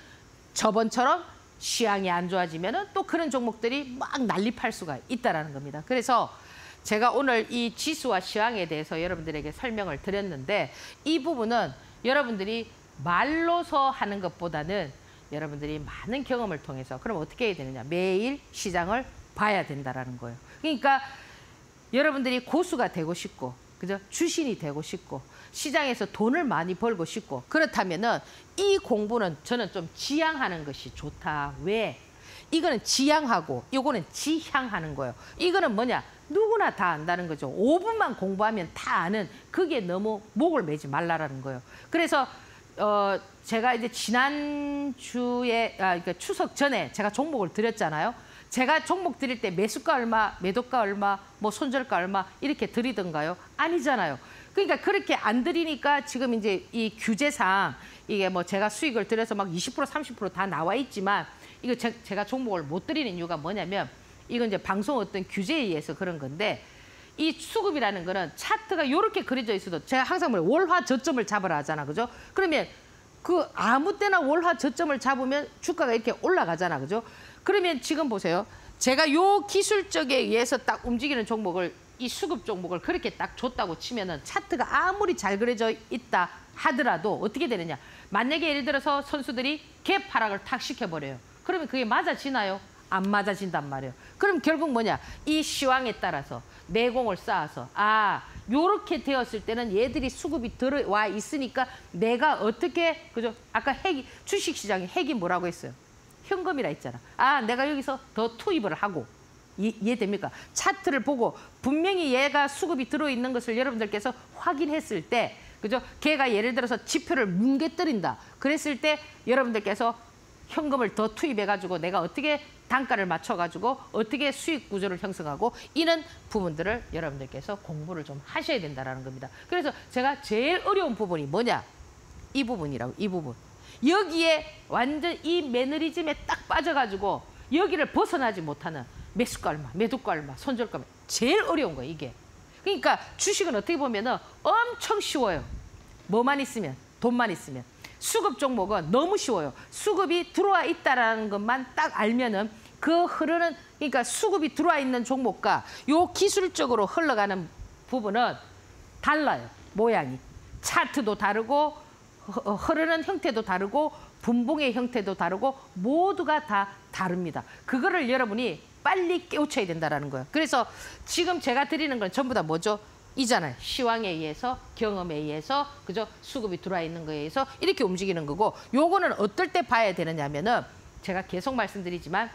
Speaker 1: 저번처럼 시황이 안 좋아지면은 또 그런 종목들이 막 난립할 수가 있다라는 겁니다. 그래서 제가 오늘 이 지수와 시황에 대해서 여러분들에게 설명을 드렸는데 이 부분은 여러분들이 말로서 하는 것보다는 여러분들이 많은 경험을 통해서 그럼 어떻게 해야 되느냐? 매일 시장을 봐야 된다라는 거예요. 그러니까 여러분들이 고수가 되고 싶고, 그죠? 주신이 되고 싶고, 시장에서 돈을 많이 벌고 싶고, 그렇다면은 이 공부는 저는 좀 지향하는 것이 좋다. 왜? 이거는 지향하고, 이거는 지향하는 거예요. 이거는 뭐냐? 누구나 다 안다는 거죠. 5분만 공부하면 다 아는, 그게 너무 목을 매지 말라라는 거예요. 그래서 제가 이제 지난주에, 그러니까 추석 전에 제가 종목을 드렸잖아요. 제가 종목 드릴 때 매수가 얼마, 매도가 얼마, 뭐 손절가 얼마 이렇게 드리던가요? 아니잖아요. 그러니까 그렇게 안 드리니까 지금 이제 이 규제상 이게 뭐 제가 수익을 들여서 막 20% 30% 다 나와 있지만 이거 제가 종목을 못 드리는 이유가 뭐냐면 이건 이제 방송 어떤 규제에 의해서 그런 건데 이 수급이라는 거는 차트가 이렇게 그려져 있어도 제가 항상 뭐예요? 월화 저점을 잡으라 하잖아. 그죠? 그러면 그 아무 때나 월화 저점을 잡으면 주가가 이렇게 올라가잖아. 그죠? 그러면 지금 보세요. 제가 요 기술적에 의해서 딱 움직이는 종목을 이 수급 종목을 그렇게 딱 줬다고 치면은 차트가 아무리 잘 그려져 있다 하더라도 어떻게 되느냐. 만약에 예를 들어서 선수들이 갭 하락을 탁 시켜버려요. 그러면 그게 맞아지나요? 안 맞아진단 말이에요. 그럼 결국 뭐냐. 이 시황에 따라서 내공을 쌓아서 요렇게 되었을 때는 얘들이 수급이 들어와 있으니까 내가 어떻게 그죠? 아까 주식시장의 핵이 뭐라고 했어요? 현금이라 했잖아. 내가 여기서 더 투입을 하고. 이해됩니까? 차트를 보고 분명히 얘가 수급이 들어있는 것을 여러분들께서 확인했을 때, 그죠? 걔가 예를 들어서 지표를 뭉개뜨린다. 그랬을 때 여러분들께서 현금을 더 투입해가지고 내가 어떻게 단가를 맞춰가지고 어떻게 수익 구조를 형성하고 이런 부분들을 여러분들께서 공부를 좀 하셔야 된다는 겁니다. 그래서 제가 제일 어려운 부분이 뭐냐? 이 부분이라고, 이 부분. 여기에 완전 이 매너리즘에 딱 빠져가지고 여기를 벗어나지 못하는 매수가 얼마, 매도가 얼마, 손절가 얼마. 제일 어려운 거예요, 이게. 그러니까 주식은 어떻게 보면은 엄청 쉬워요. 뭐만 있으면, 돈만 있으면. 수급 종목은 너무 쉬워요. 수급이 들어와 있다는 것만 딱 알면은 그 흐르는, 그러니까 수급이 들어와 있는 종목과 요 기술적으로 흘러가는 부분은 달라요, 모양이. 차트도 다르고 흐르는 형태도 다르고 분봉의 형태도 다르고 모두가 다 다릅니다. 그거를 여러분이 빨리 깨우쳐야 된다는 거예요. 그래서 지금 제가 드리는 건 전부 다 뭐죠? 이잖아요. 시황에 의해서, 경험에 의해서, 그죠? 수급이 들어와 있는 거에 의해서 이렇게 움직이는 거고, 요거는 어떨 때 봐야 되느냐면은 제가 계속 말씀드리지만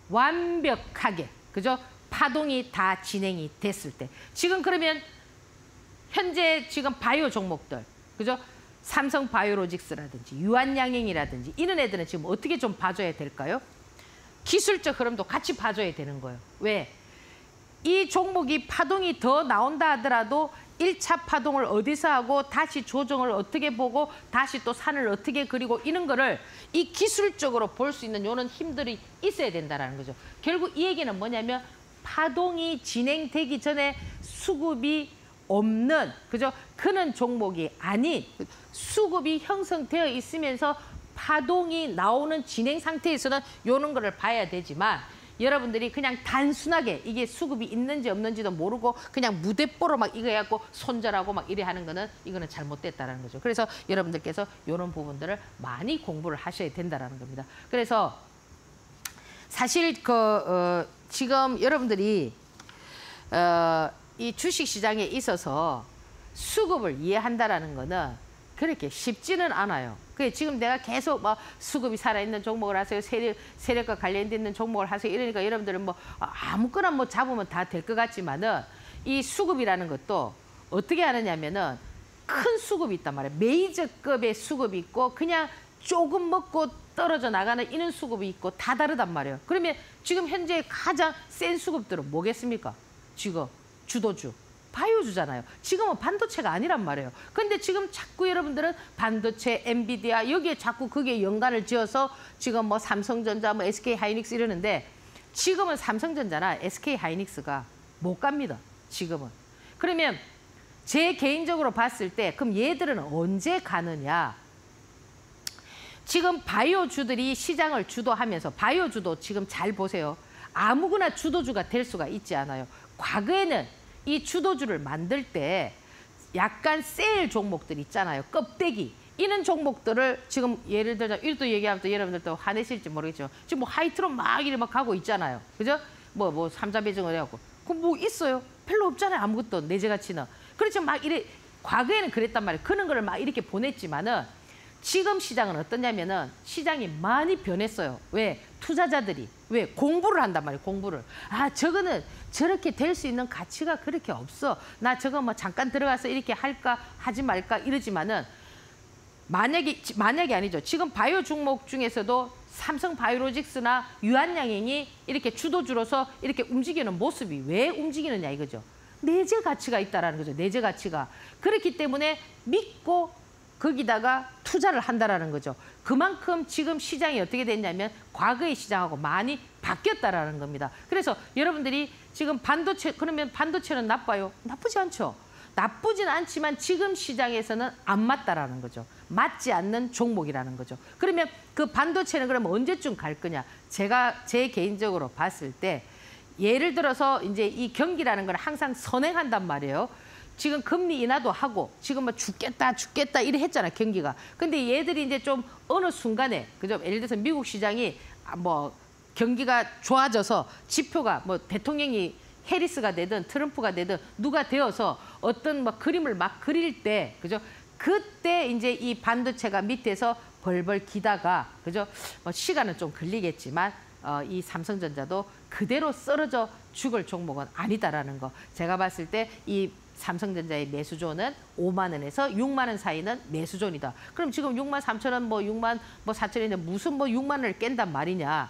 Speaker 1: 완벽하게, 그죠? 파동이 다 진행이 됐을 때. 지금 그러면 현재 지금 바이오 종목들, 그죠? 삼성 바이오로직스라든지 유한양행이라든지 이런 애들은 지금 어떻게 좀 봐줘야 될까요? 기술적 흐름도 같이 봐줘야 되는 거예요. 왜? 이 종목이 파동이 더 나온다 하더라도 1차 파동을 어디서 하고 다시 조정을 어떻게 보고 다시 또 산을 어떻게 그리고 이런 거를 이 기술적으로 볼 수 있는 요런 힘들이 있어야 된다는 거죠. 결국 이 얘기는 뭐냐면 파동이 진행되기 전에 수급이 없는, 그죠? 그런 종목이 아닌 수급이 형성되어 있으면서 파동이 나오는 진행 상태에서는 요런 거를 봐야 되지만 여러분들이 그냥 단순하게 이게 수급이 있는지 없는지도 모르고 그냥 무대뽀로 막 이거 해갖고 손절하고 막 이래 하는 거는 이거는 잘못됐다는 거죠. 그래서 여러분들께서 이런 부분들을 많이 공부를 하셔야 된다는 겁니다. 그래서 사실 지금 여러분들이 이 주식시장에 있어서 수급을 이해한다라는 거는 그렇게 쉽지는 않아요. 지금 내가 계속 뭐 수급이 살아있는 종목을 하세요. 세력과 관련돼 있는 종목을 하세요. 이러니까 여러분들은 뭐 아무거나 뭐 잡으면 다 될 것 같지만은 이 수급이라는 것도 어떻게 하느냐면은 큰 수급이 있단 말이에요. 메이저급의 수급이 있고 그냥 조금 먹고 떨어져 나가는 이런 수급이 있고 다 다르단 말이에요. 그러면 지금 현재 가장 센 수급들은 뭐겠습니까? 지금 주도주. 바이오주잖아요. 지금은 반도체가 아니란 말이에요. 근데 지금 자꾸 여러분들은 반도체, 엔비디아 여기에 자꾸 그게 연관을 지어서 지금 뭐 삼성전자, 뭐 SK하이닉스 이러는데 지금은 삼성전자나 SK하이닉스가 못 갑니다. 지금은. 그러면 제 개인적으로 봤을 때 그럼 얘들은 언제 가느냐? 지금 바이오주들이 시장을 주도하면서 바이오주도 지금 잘 보세요. 아무거나 주도주가 될 수가 있지 않아요. 과거에는 이 주도주를 만들 때 약간 세일 종목들 있잖아요. 껍데기. 이런 종목들을 지금 예를 들어 이것도 얘기하면 또 여러분들도 화내실지 모르겠죠. 지금 뭐 하이트로 막 이래 막 가고 있잖아요. 그죠? 뭐 삼자 배정을 해갖고. 그럼 뭐 있어요? 별로 없잖아요. 아무것도 내재 가치는. 그렇죠. 막 이래 과거에는 그랬단 말이에요. 그런 거를 막 이렇게 보냈지만은 지금 시장은 어떠냐면은 시장이 많이 변했어요. 왜? 투자자들이. 왜? 공부를 한단 말이에요. 공부를. 아, 저거는 저렇게 될 수 있는 가치가 그렇게 없어. 나 저거 뭐 잠깐 들어가서 이렇게 할까 하지 말까 이러지만은 만약이 아니죠. 지금 바이오 종목 중에서도 삼성바이오로직스나 유한양행이 이렇게 주도주로서 이렇게 움직이는 모습이 왜 움직이느냐 이거죠. 내재 가치가 있다라는 거죠. 내재 가치가. 그렇기 때문에 믿고 거기다가 투자를 한다라는 거죠. 그만큼 지금 시장이 어떻게 됐냐면 과거의 시장하고 많이 바뀌었다라는 겁니다. 그래서 여러분들이 지금 반도체, 그러면 반도체는 나빠요? 나쁘지 않죠. 나쁘진 않지만 지금 시장에서는 안 맞다라는 거죠. 맞지 않는 종목이라는 거죠. 그러면 그 반도체는 그러면 언제쯤 갈 거냐? 제가 제 개인적으로 봤을 때 예를 들어서 이제 이 경기라는 걸 항상 선행한단 말이에요. 지금 금리 인하도 하고 지금 뭐 죽겠다 이래 했잖아 경기가. 근데 얘들이 이제 좀 어느 순간에 그죠? 예를 들어서 미국 시장이 뭐 경기가 좋아져서 지표가 뭐 대통령이 해리스가 되든 트럼프가 되든 누가 되어서 어떤 뭐 그림을 막 그릴 때 그죠? 그때 이제 이 반도체가 밑에서 벌벌 기다가 그죠? 시간은 좀 걸리겠지만 이 삼성전자도 그대로 쓰러져 죽을 종목은 아니다라는 거. 제가 봤을 때 이 삼성전자의 매수존은 5만 원에서 6만 원 사이는 매수존이다. 그럼 지금 6만 3천 원, 뭐 6만 뭐 4천 원인데 무슨 뭐 6만 원을 깬단 말이냐.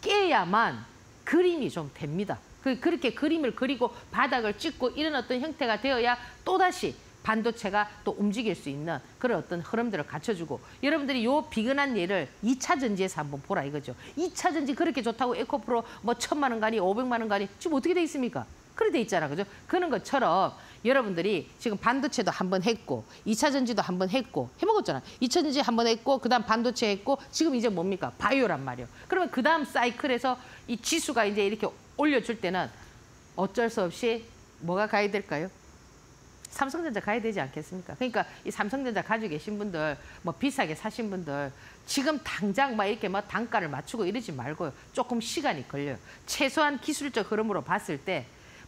Speaker 1: 깨야만 그림이 좀 됩니다. 그렇게 그림을 그리고 바닥을 찍고 이런 어떤 형태가 되어야 또다시 반도체가 또 움직일 수 있는 그런 어떤 흐름들을 갖춰주고 여러분들이 요 비근한 예를 2차 전지에서 한번 보라 이거죠. 2차 전지 그렇게 좋다고 에코프로 뭐 1,000만 원가리 500만 원가리 지금 어떻게 돼 있습니까? 그래 돼 있잖아. 그죠? 그런 것처럼 여러분들이 지금 반도체도 한번 했고 2차 전지도 한번 했고 해먹었잖아. 2차 전지 한번 했고 그다음 반도체 했고 지금 이제 뭡니까? 바이오란 말이에요. 그러면 그다음 사이클에서 이 지수가 이제 이렇게 올려줄 때는 어쩔 수 없이 뭐가 가야 될까요? 삼성전자 가야 되지 않겠습니까? 그러니까 이 삼성전자 가지고 계신 분들, 뭐 비싸게 사신 분들 지금 당장 막 이렇게 뭐 단가를 맞추고 이러지 말고요. 조금 시간이 걸려요. 최소한 기술적 흐름으로 봤을 때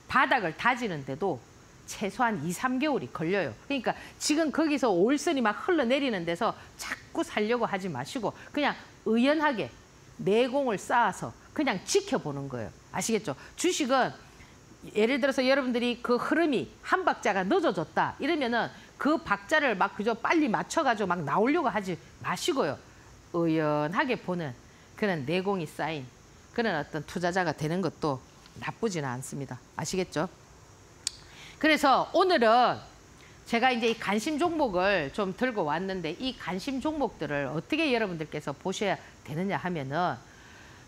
Speaker 1: 바닥을 다지는데도 최소한 2, 3개월이 걸려요. 그러니까 지금 거기서 올선이 막 흘러내리는 데서 자꾸 살려고 하지 마시고 그냥 의연하게 내공을 쌓아서 그냥 지켜보는 거예요. 아시겠죠? 주식은 예를 들어서 여러분들이 그 흐름이 한 박자가 늦어졌다 이러면은 그 박자를 막 그저 빨리 맞춰가지고 막 나오려고 하지 마시고요. 의연하게 보는 그런 내공이 쌓인 그런 어떤 투자자가 되는 것도 나쁘지는 않습니다. 아시겠죠? 그래서 오늘은 제가 이제 이 관심 종목을 좀 들고 왔는데 이 관심 종목들을 어떻게 여러분들께서 보셔야 되느냐 하면은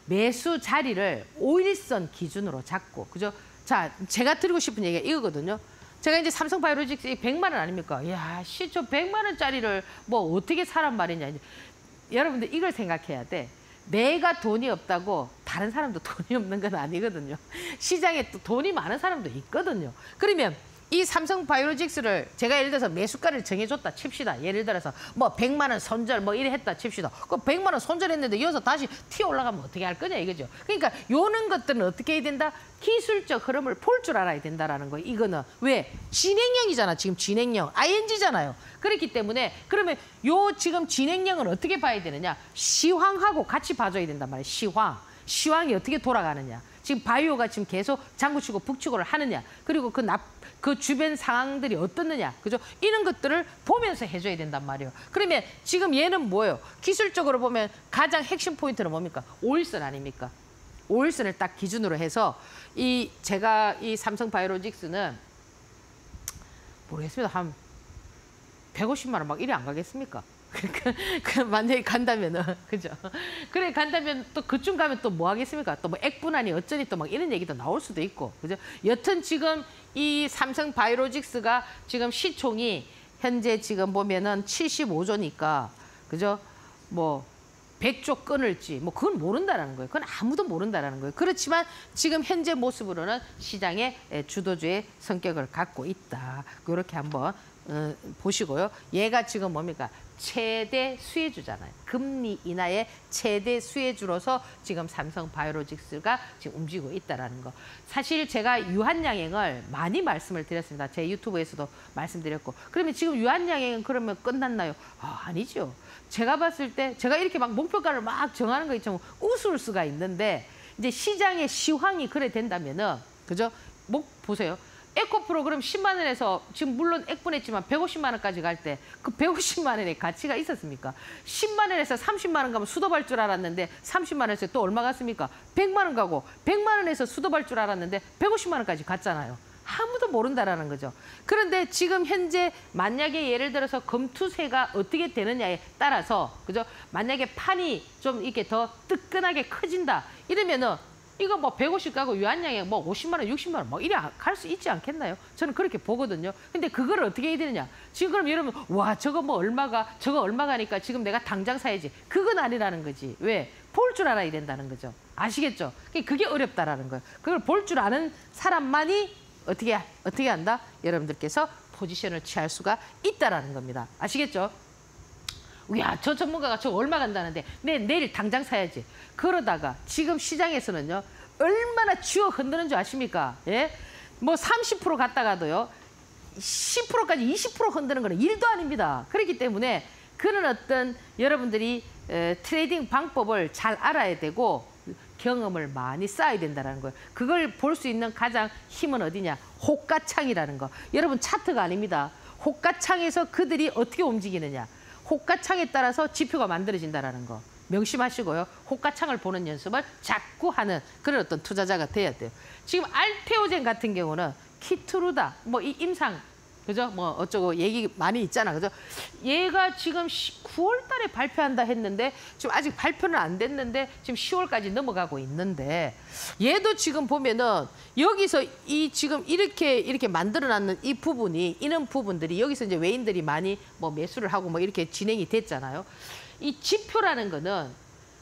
Speaker 1: 매수 자리를 5일선 기준으로 잡고, 그죠? 자, 제가 드리고 싶은 얘기가 이거거든요. 제가 이제 삼성바이오로직스 100만 원 아닙니까? 야, 시초 100만 원짜리를 뭐 어떻게 사란 말이냐. 여러분들 이걸 생각해야 돼. 내가 돈이 없다고 다른 사람도 돈이 없는 건 아니거든요. 시장에 또 돈이 많은 사람도 있거든요. 그러면 이 삼성바이오로직스를 제가 예를 들어서 매수가를 정해줬다 칩시다. 예를 들어서 뭐 100만 원 손절 뭐 이래 했다 칩시다. 그 100만 원 손절했는데 이어서 다시 튀어 올라가면 어떻게 할 거냐 이거죠. 그러니까 요런 것들은 어떻게 해야 된다? 기술적 흐름을 볼 줄 알아야 된다라는 거예요. 이거는 왜? 진행형이잖아. 지금 진행형. ING잖아요. 그렇기 때문에 그러면 요 지금 진행형을 어떻게 봐야 되느냐? 시황하고 같이 봐줘야 된단 말이에요. 시황. 시황이 어떻게 돌아가느냐. 지금 바이오가 지금 계속 장구치고 북치고를 하느냐. 그리고 그 주변 상황들이 어떻느냐. 그죠? 이런 것들을 보면서 해줘야 된단 말이에요. 그러면 지금 얘는 뭐예요? 기술적으로 보면 가장 핵심 포인트는 뭡니까? 5일선 아닙니까? 5일선을 딱 기준으로 해서 제가 이 삼성바이오로직스는 모르겠습니다. 한 150만 원 막 이래 안 가겠습니까? 그 만약에 간다면은 그죠? 그래 간다면 또 그쯤 가면 또 뭐 하겠습니까? 또 뭐 액분하니 어쩌니 또 막 이런 얘기도 나올 수도 있고 그죠? 여튼 지금 이 삼성바이오로직스가 지금 시총이 현재 지금 보면은 75조니까 그죠? 뭐 100조 끊을지 뭐 그건 모른다라는 거예요. 그건 아무도 모른다라는 거예요. 그렇지만 지금 현재 모습으로는 시장의 주도주의 성격을 갖고 있다. 이렇게 한번 보시고요. 얘가 지금 뭡니까? 최대 수혜주잖아요. 금리 인하의 최대 수혜주로서 지금 삼성바이오로직스가 지금 움직이고 있다는 거. 사실 제가 유한양행을 많이 말씀을 드렸습니다. 제 유튜브에서도 말씀드렸고. 그러면 지금 유한양행은 그러면 끝났나요? 아니죠. 제가 봤을 때 제가 이렇게 막 목표가를 막 정하는 거 있죠. 우스울 수가 있는데 이제 시장의 시황이 그래 된다면은 그죠? 보세요. 에코프로 그럼 10만 원에서 지금 물론 액분했지만 150만 원까지 갈 때 그 150만 원의 가치가 있었습니까? 10만 원에서 30만 원 가면 수도발 줄 알았는데 30만 원에서 또 얼마 갔습니까? 100만 원 가고 100만 원에서 수도발 줄 알았는데 150만 원까지 갔잖아요. 아무도 모른다라는 거죠. 그런데 지금 현재 만약에 예를 들어서 금투세가 어떻게 되느냐에 따라서 그죠? 만약에 판이 좀 이렇게 더 뜨끈하게 커진다 이러면은 이거 뭐 150 가고 유한양행 뭐 50만 원, 60만 원 뭐 이래 갈 수 있지 않겠나요? 저는 그렇게 보거든요. 근데 그걸 어떻게 해야 되느냐? 지금 그럼 여러분 와 저거 뭐 저거 얼마가니까 지금 내가 당장 사야지. 그건 아니라는 거지. 왜? 볼 줄 알아야 된다는 거죠. 아시겠죠? 그게 어렵다라는 거예요. 그걸 볼 줄 아는 사람만이 어떻게 한다? 여러분들께서 포지션을 취할 수가 있다라는 겁니다. 아시겠죠? 야, 저 전문가가 저거 얼마 간다는데 내일 당장 사야지. 그러다가 지금 시장에서는요. 얼마나 쥐어 흔드는 줄 아십니까? 예? 뭐 30% 갔다가도요. 10%까지 20% 흔드는 거는 일도 아닙니다. 그렇기 때문에 그런 어떤 여러분들이 트레이딩 방법을 잘 알아야 되고 경험을 많이 쌓아야 된다는 거예요. 그걸 볼 수 있는 가장 힘은 어디냐? 호가창이라는 거. 여러분 차트가 아닙니다. 호가창에서 그들이 어떻게 움직이느냐. 호가창에 따라서 지표가 만들어진다는 거. 명심하시고요. 호가창을 보는 연습을 자꾸 하는 그런 어떤 투자자가 돼야 돼요. 지금 알테오젠 같은 경우는 키트루다, 뭐 이 임상, 그죠? 뭐 어쩌고 얘기 많이 있잖아, 그죠? 얘가 지금 9월 달에 발표한다 했는데 지금 아직 발표는 안 됐는데 지금 10월까지 넘어가고 있는데 얘도 지금 보면은 여기서 지금 이렇게 만들어놨는 이 부분이 이런 부분들이 여기서 이제 외인들이 많이 뭐 매수를 하고 뭐 이렇게 진행이 됐잖아요. 이 지표라는 거는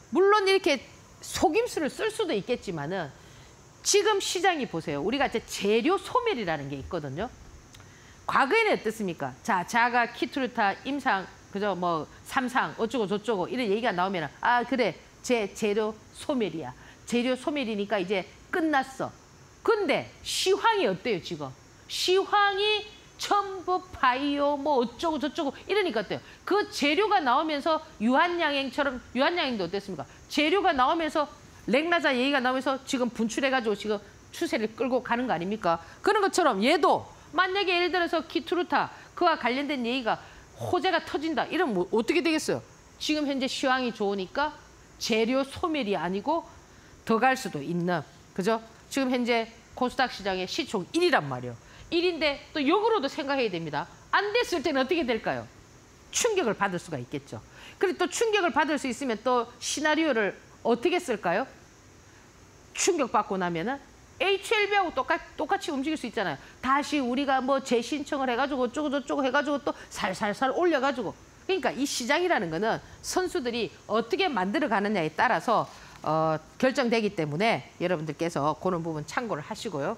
Speaker 1: 물론 이렇게 속임수를 쓸 수도 있겠지만은 지금 시장이 보세요. 우리가 이제 재료 소멸이라는 게 있거든요. 과거에는 어떻습니까? 자, 자가 키트루타 임상, 그죠? 뭐 삼상 어쩌고 저쩌고 이런 얘기가 나오면 아 그래 재료 소멸이야. 재료 소멸이니까 이제 끝났어. 근데 시황이 어때요 지금? 시황이 전부 바이오 뭐 어쩌고 저쩌고 이러니까 어때요? 그 재료가 나오면서 유한양행처럼 유한양행도 어땠습니까? 재료가 나오면서 렉나자 얘기가 나오면서 지금 분출해가지고 지금 추세를 끌고 가는 거 아닙니까? 그런 것처럼 얘도 만약에 예를 들어서 키트루타 그와 관련된 얘기가 호재가 터진다 이러면 뭐 어떻게 되겠어요? 지금 현재 시황이 좋으니까 재료 소멸이 아니고 더 갈 수도 있는 그죠? 지금 현재 코스닥 시장의 시총 1위란 말이에요. 일인데 또 역으로도 생각해야 됩니다. 안 됐을 때는 어떻게 될까요? 충격을 받을 수가 있겠죠. 그리고 또 충격을 받을 수 있으면 또 시나리오를 어떻게 쓸까요? 충격받고 나면은 HLB하고 똑같이 움직일 수 있잖아요. 다시 우리가 뭐 재신청을 해가지고 어쩌고저쩌고 해가지고 또 살살살 올려가지고. 그러니까 이 시장이라는 거는 선수들이 어떻게 만들어가느냐에 따라서 결정되기 때문에 여러분들께서 그런 부분 참고를 하시고요.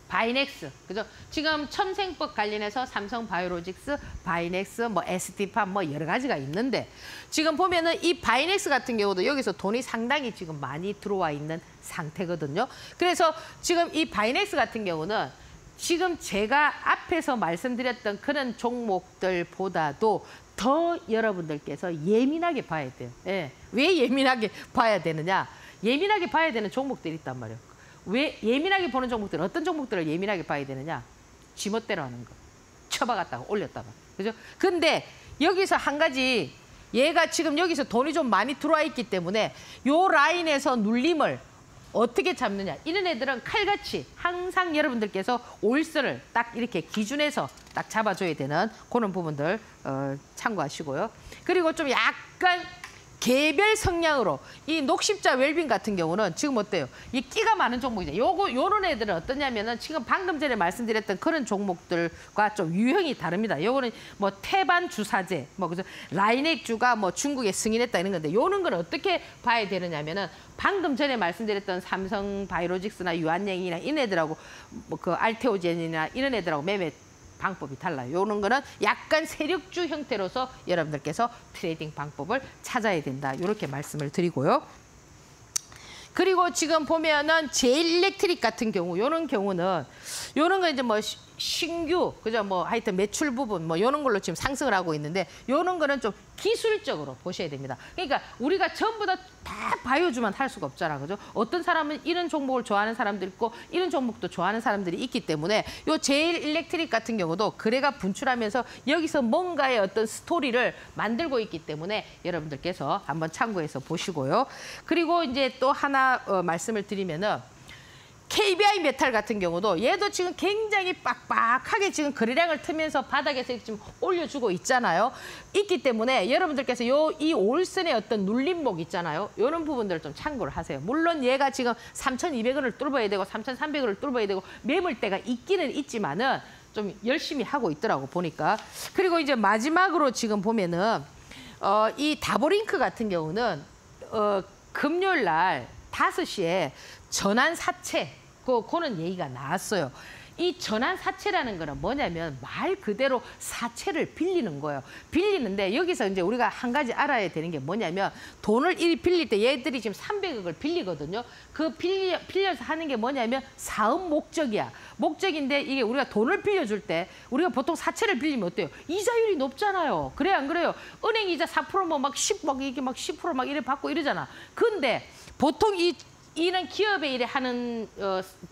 Speaker 1: 바이넥스, 그죠? 지금 첨생법 관련해서 삼성바이오로직스, 바이넥스, 뭐 ST팜 뭐 여러 가지가 있는데 지금 보면은 이 바이넥스 같은 경우도 여기서 돈이 상당히 지금 많이 들어와 있는 상태거든요. 그래서 지금 이 바이넥스 같은 경우는 지금 제가 앞에서 말씀드렸던 그런 종목들보다도 더 여러분들께서 예민하게 봐야 돼요. 예. 왜 예민하게 봐야 되느냐? 예민하게 봐야 되는 종목들이 있단 말이에요. 왜 예민하게 보는 종목들, 어떤 종목들을 예민하게 봐야 되느냐? 지멋대로 하는 거. 쳐박았다가 올렸다가. 그죠? 근데 여기서 한 가지, 얘가 지금 여기서 돈이 좀 많이 들어와 있기 때문에 요 라인에서 눌림을 어떻게 잡느냐. 이런 애들은 칼같이 항상 여러분들께서 올선을 딱 이렇게 기준에서 딱 잡아줘야 되는 그런 부분들 참고하시고요. 그리고 좀 약간 개별 성향으로 이 녹십자 웰빙 같은 경우는 지금 어때요? 이 끼가 많은 종목이죠. 요런 애들은 어떠냐면은 지금 방금 전에 말씀드렸던 그런 종목들과 좀 유형이 다릅니다. 요거는 뭐 태반 주사제, 뭐 그래서 라이넥주가 뭐 중국에 승인했다 이런 건데 요런 건 어떻게 봐야 되느냐면은 방금 전에 말씀드렸던 삼성바이오로직스나 유한양이나 이런 애들하고 뭐 그 알테오젠이나 이런 애들하고 매매 방법이 달라요. 요런 거는 약간 세력주 형태로서 여러분들께서 트레이딩 방법을 찾아야 된다. 이렇게 말씀을 드리고요. 그리고 지금 보면은 제일일렉트릭 같은 경우, 요런 경우는 요런 거 이제 뭐 신규, 그죠? 뭐 하여튼 매출 부분 뭐 요런 걸로 지금 상승을 하고 있는데 요런 거는 좀 기술적으로 보셔야 됩니다. 그러니까 우리가 전부 다 바이오주만 할 수가 없잖아. 그죠? 어떤 사람은 이런 종목을 좋아하는 사람들이 있고 이런 종목도 좋아하는 사람들이 있기 때문에 요 제일일렉트릭 같은 경우도 거래가 분출하면서 여기서 뭔가의 어떤 스토리를 만들고 있기 때문에 여러분들께서 한번 참고해서 보시고요. 그리고 이제 또 하나 말씀을 드리면은 KBI 메탈 같은 경우도 얘도 지금 굉장히 빡빡하게 지금 거래량을 트면서 바닥에서 지금 올려주고 있잖아요. 있기 때문에 여러분들께서 이 올선의 어떤 눌림목 있잖아요. 이런 부분들을 좀 참고를 하세요. 물론 얘가 지금 3,200원을 뚫어야 되고 3,300원을 뚫어야 되고 매물대가 있기는 있지만은 좀 열심히 하고 있더라고 보니까. 그리고 이제 마지막으로 지금 보면은 이 다보링크 같은 경우는 금요일 날 5시에 전환 사채, 그거는 얘기가 나왔어요. 이 전환 사채라는 거는 뭐냐면 말 그대로 사채를 빌리는 거예요. 빌리는데 여기서 이제 우리가 한 가지 알아야 되는 게 뭐냐면 돈을 빌릴 때 얘들이 지금 300억을 빌리거든요. 그 빌려서 하는 게 뭐냐면 사업 목적이야. 목적인데 이게 우리가 돈을 빌려줄 때 우리가 보통 사채를 빌리면 어때요? 이자율이 높잖아요. 그래 안 그래요? 은행 이자 4% 뭐 막 10, 막 이게 막 10% 막 이래 받고 이러잖아. 근데 보통 이런 기업에 일에 하는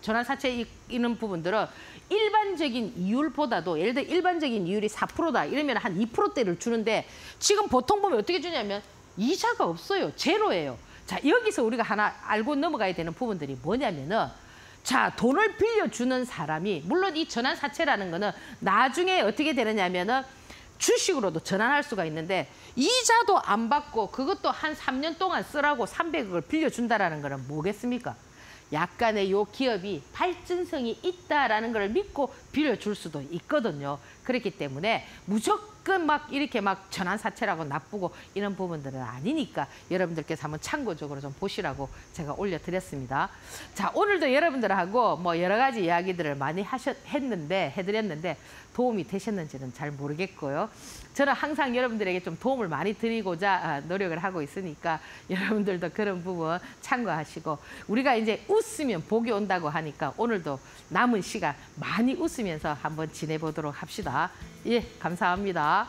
Speaker 1: 전환사채 이런 부분들은 일반적인 이율보다도 예를 들어 일반적인 이율이 4%다 이러면 한 2%대를 주는데 지금 보통 보면 어떻게 주냐면 이자가 없어요. 제로예요. 자, 여기서 우리가 하나 알고 넘어가야 되는 부분들이 뭐냐면은 자, 돈을 빌려주는 사람이 물론 이 전환사채라는 거는 나중에 어떻게 되느냐면은 주식으로도 전환할 수가 있는데 이자도 안 받고 그것도 한 3년 동안 쓰라고 300억을 빌려준다라는 거는 뭐겠습니까? 약간의 요 기업이 발전성이 있다라는 걸 믿고 빌려줄 수도 있거든요. 그렇기 때문에 무조건 막 이렇게 막 전환사채라고 나쁘고 이런 부분들은 아니니까 여러분들께서 한번 참고적으로 좀 보시라고 제가 올려드렸습니다. 자, 오늘도 여러분들하고 뭐 여러 가지 이야기들을 많이 해드렸는데 도움이 되셨는지는 잘 모르겠고요. 저는 항상 여러분들에게 좀 도움을 많이 드리고자 노력을 하고 있으니까 여러분들도 그런 부분 참고하시고 우리가 이제 웃으면 복이 온다고 하니까 오늘도 남은 시간 많이 웃으면서 한번 지내보도록 합시다. 예, 감사합니다.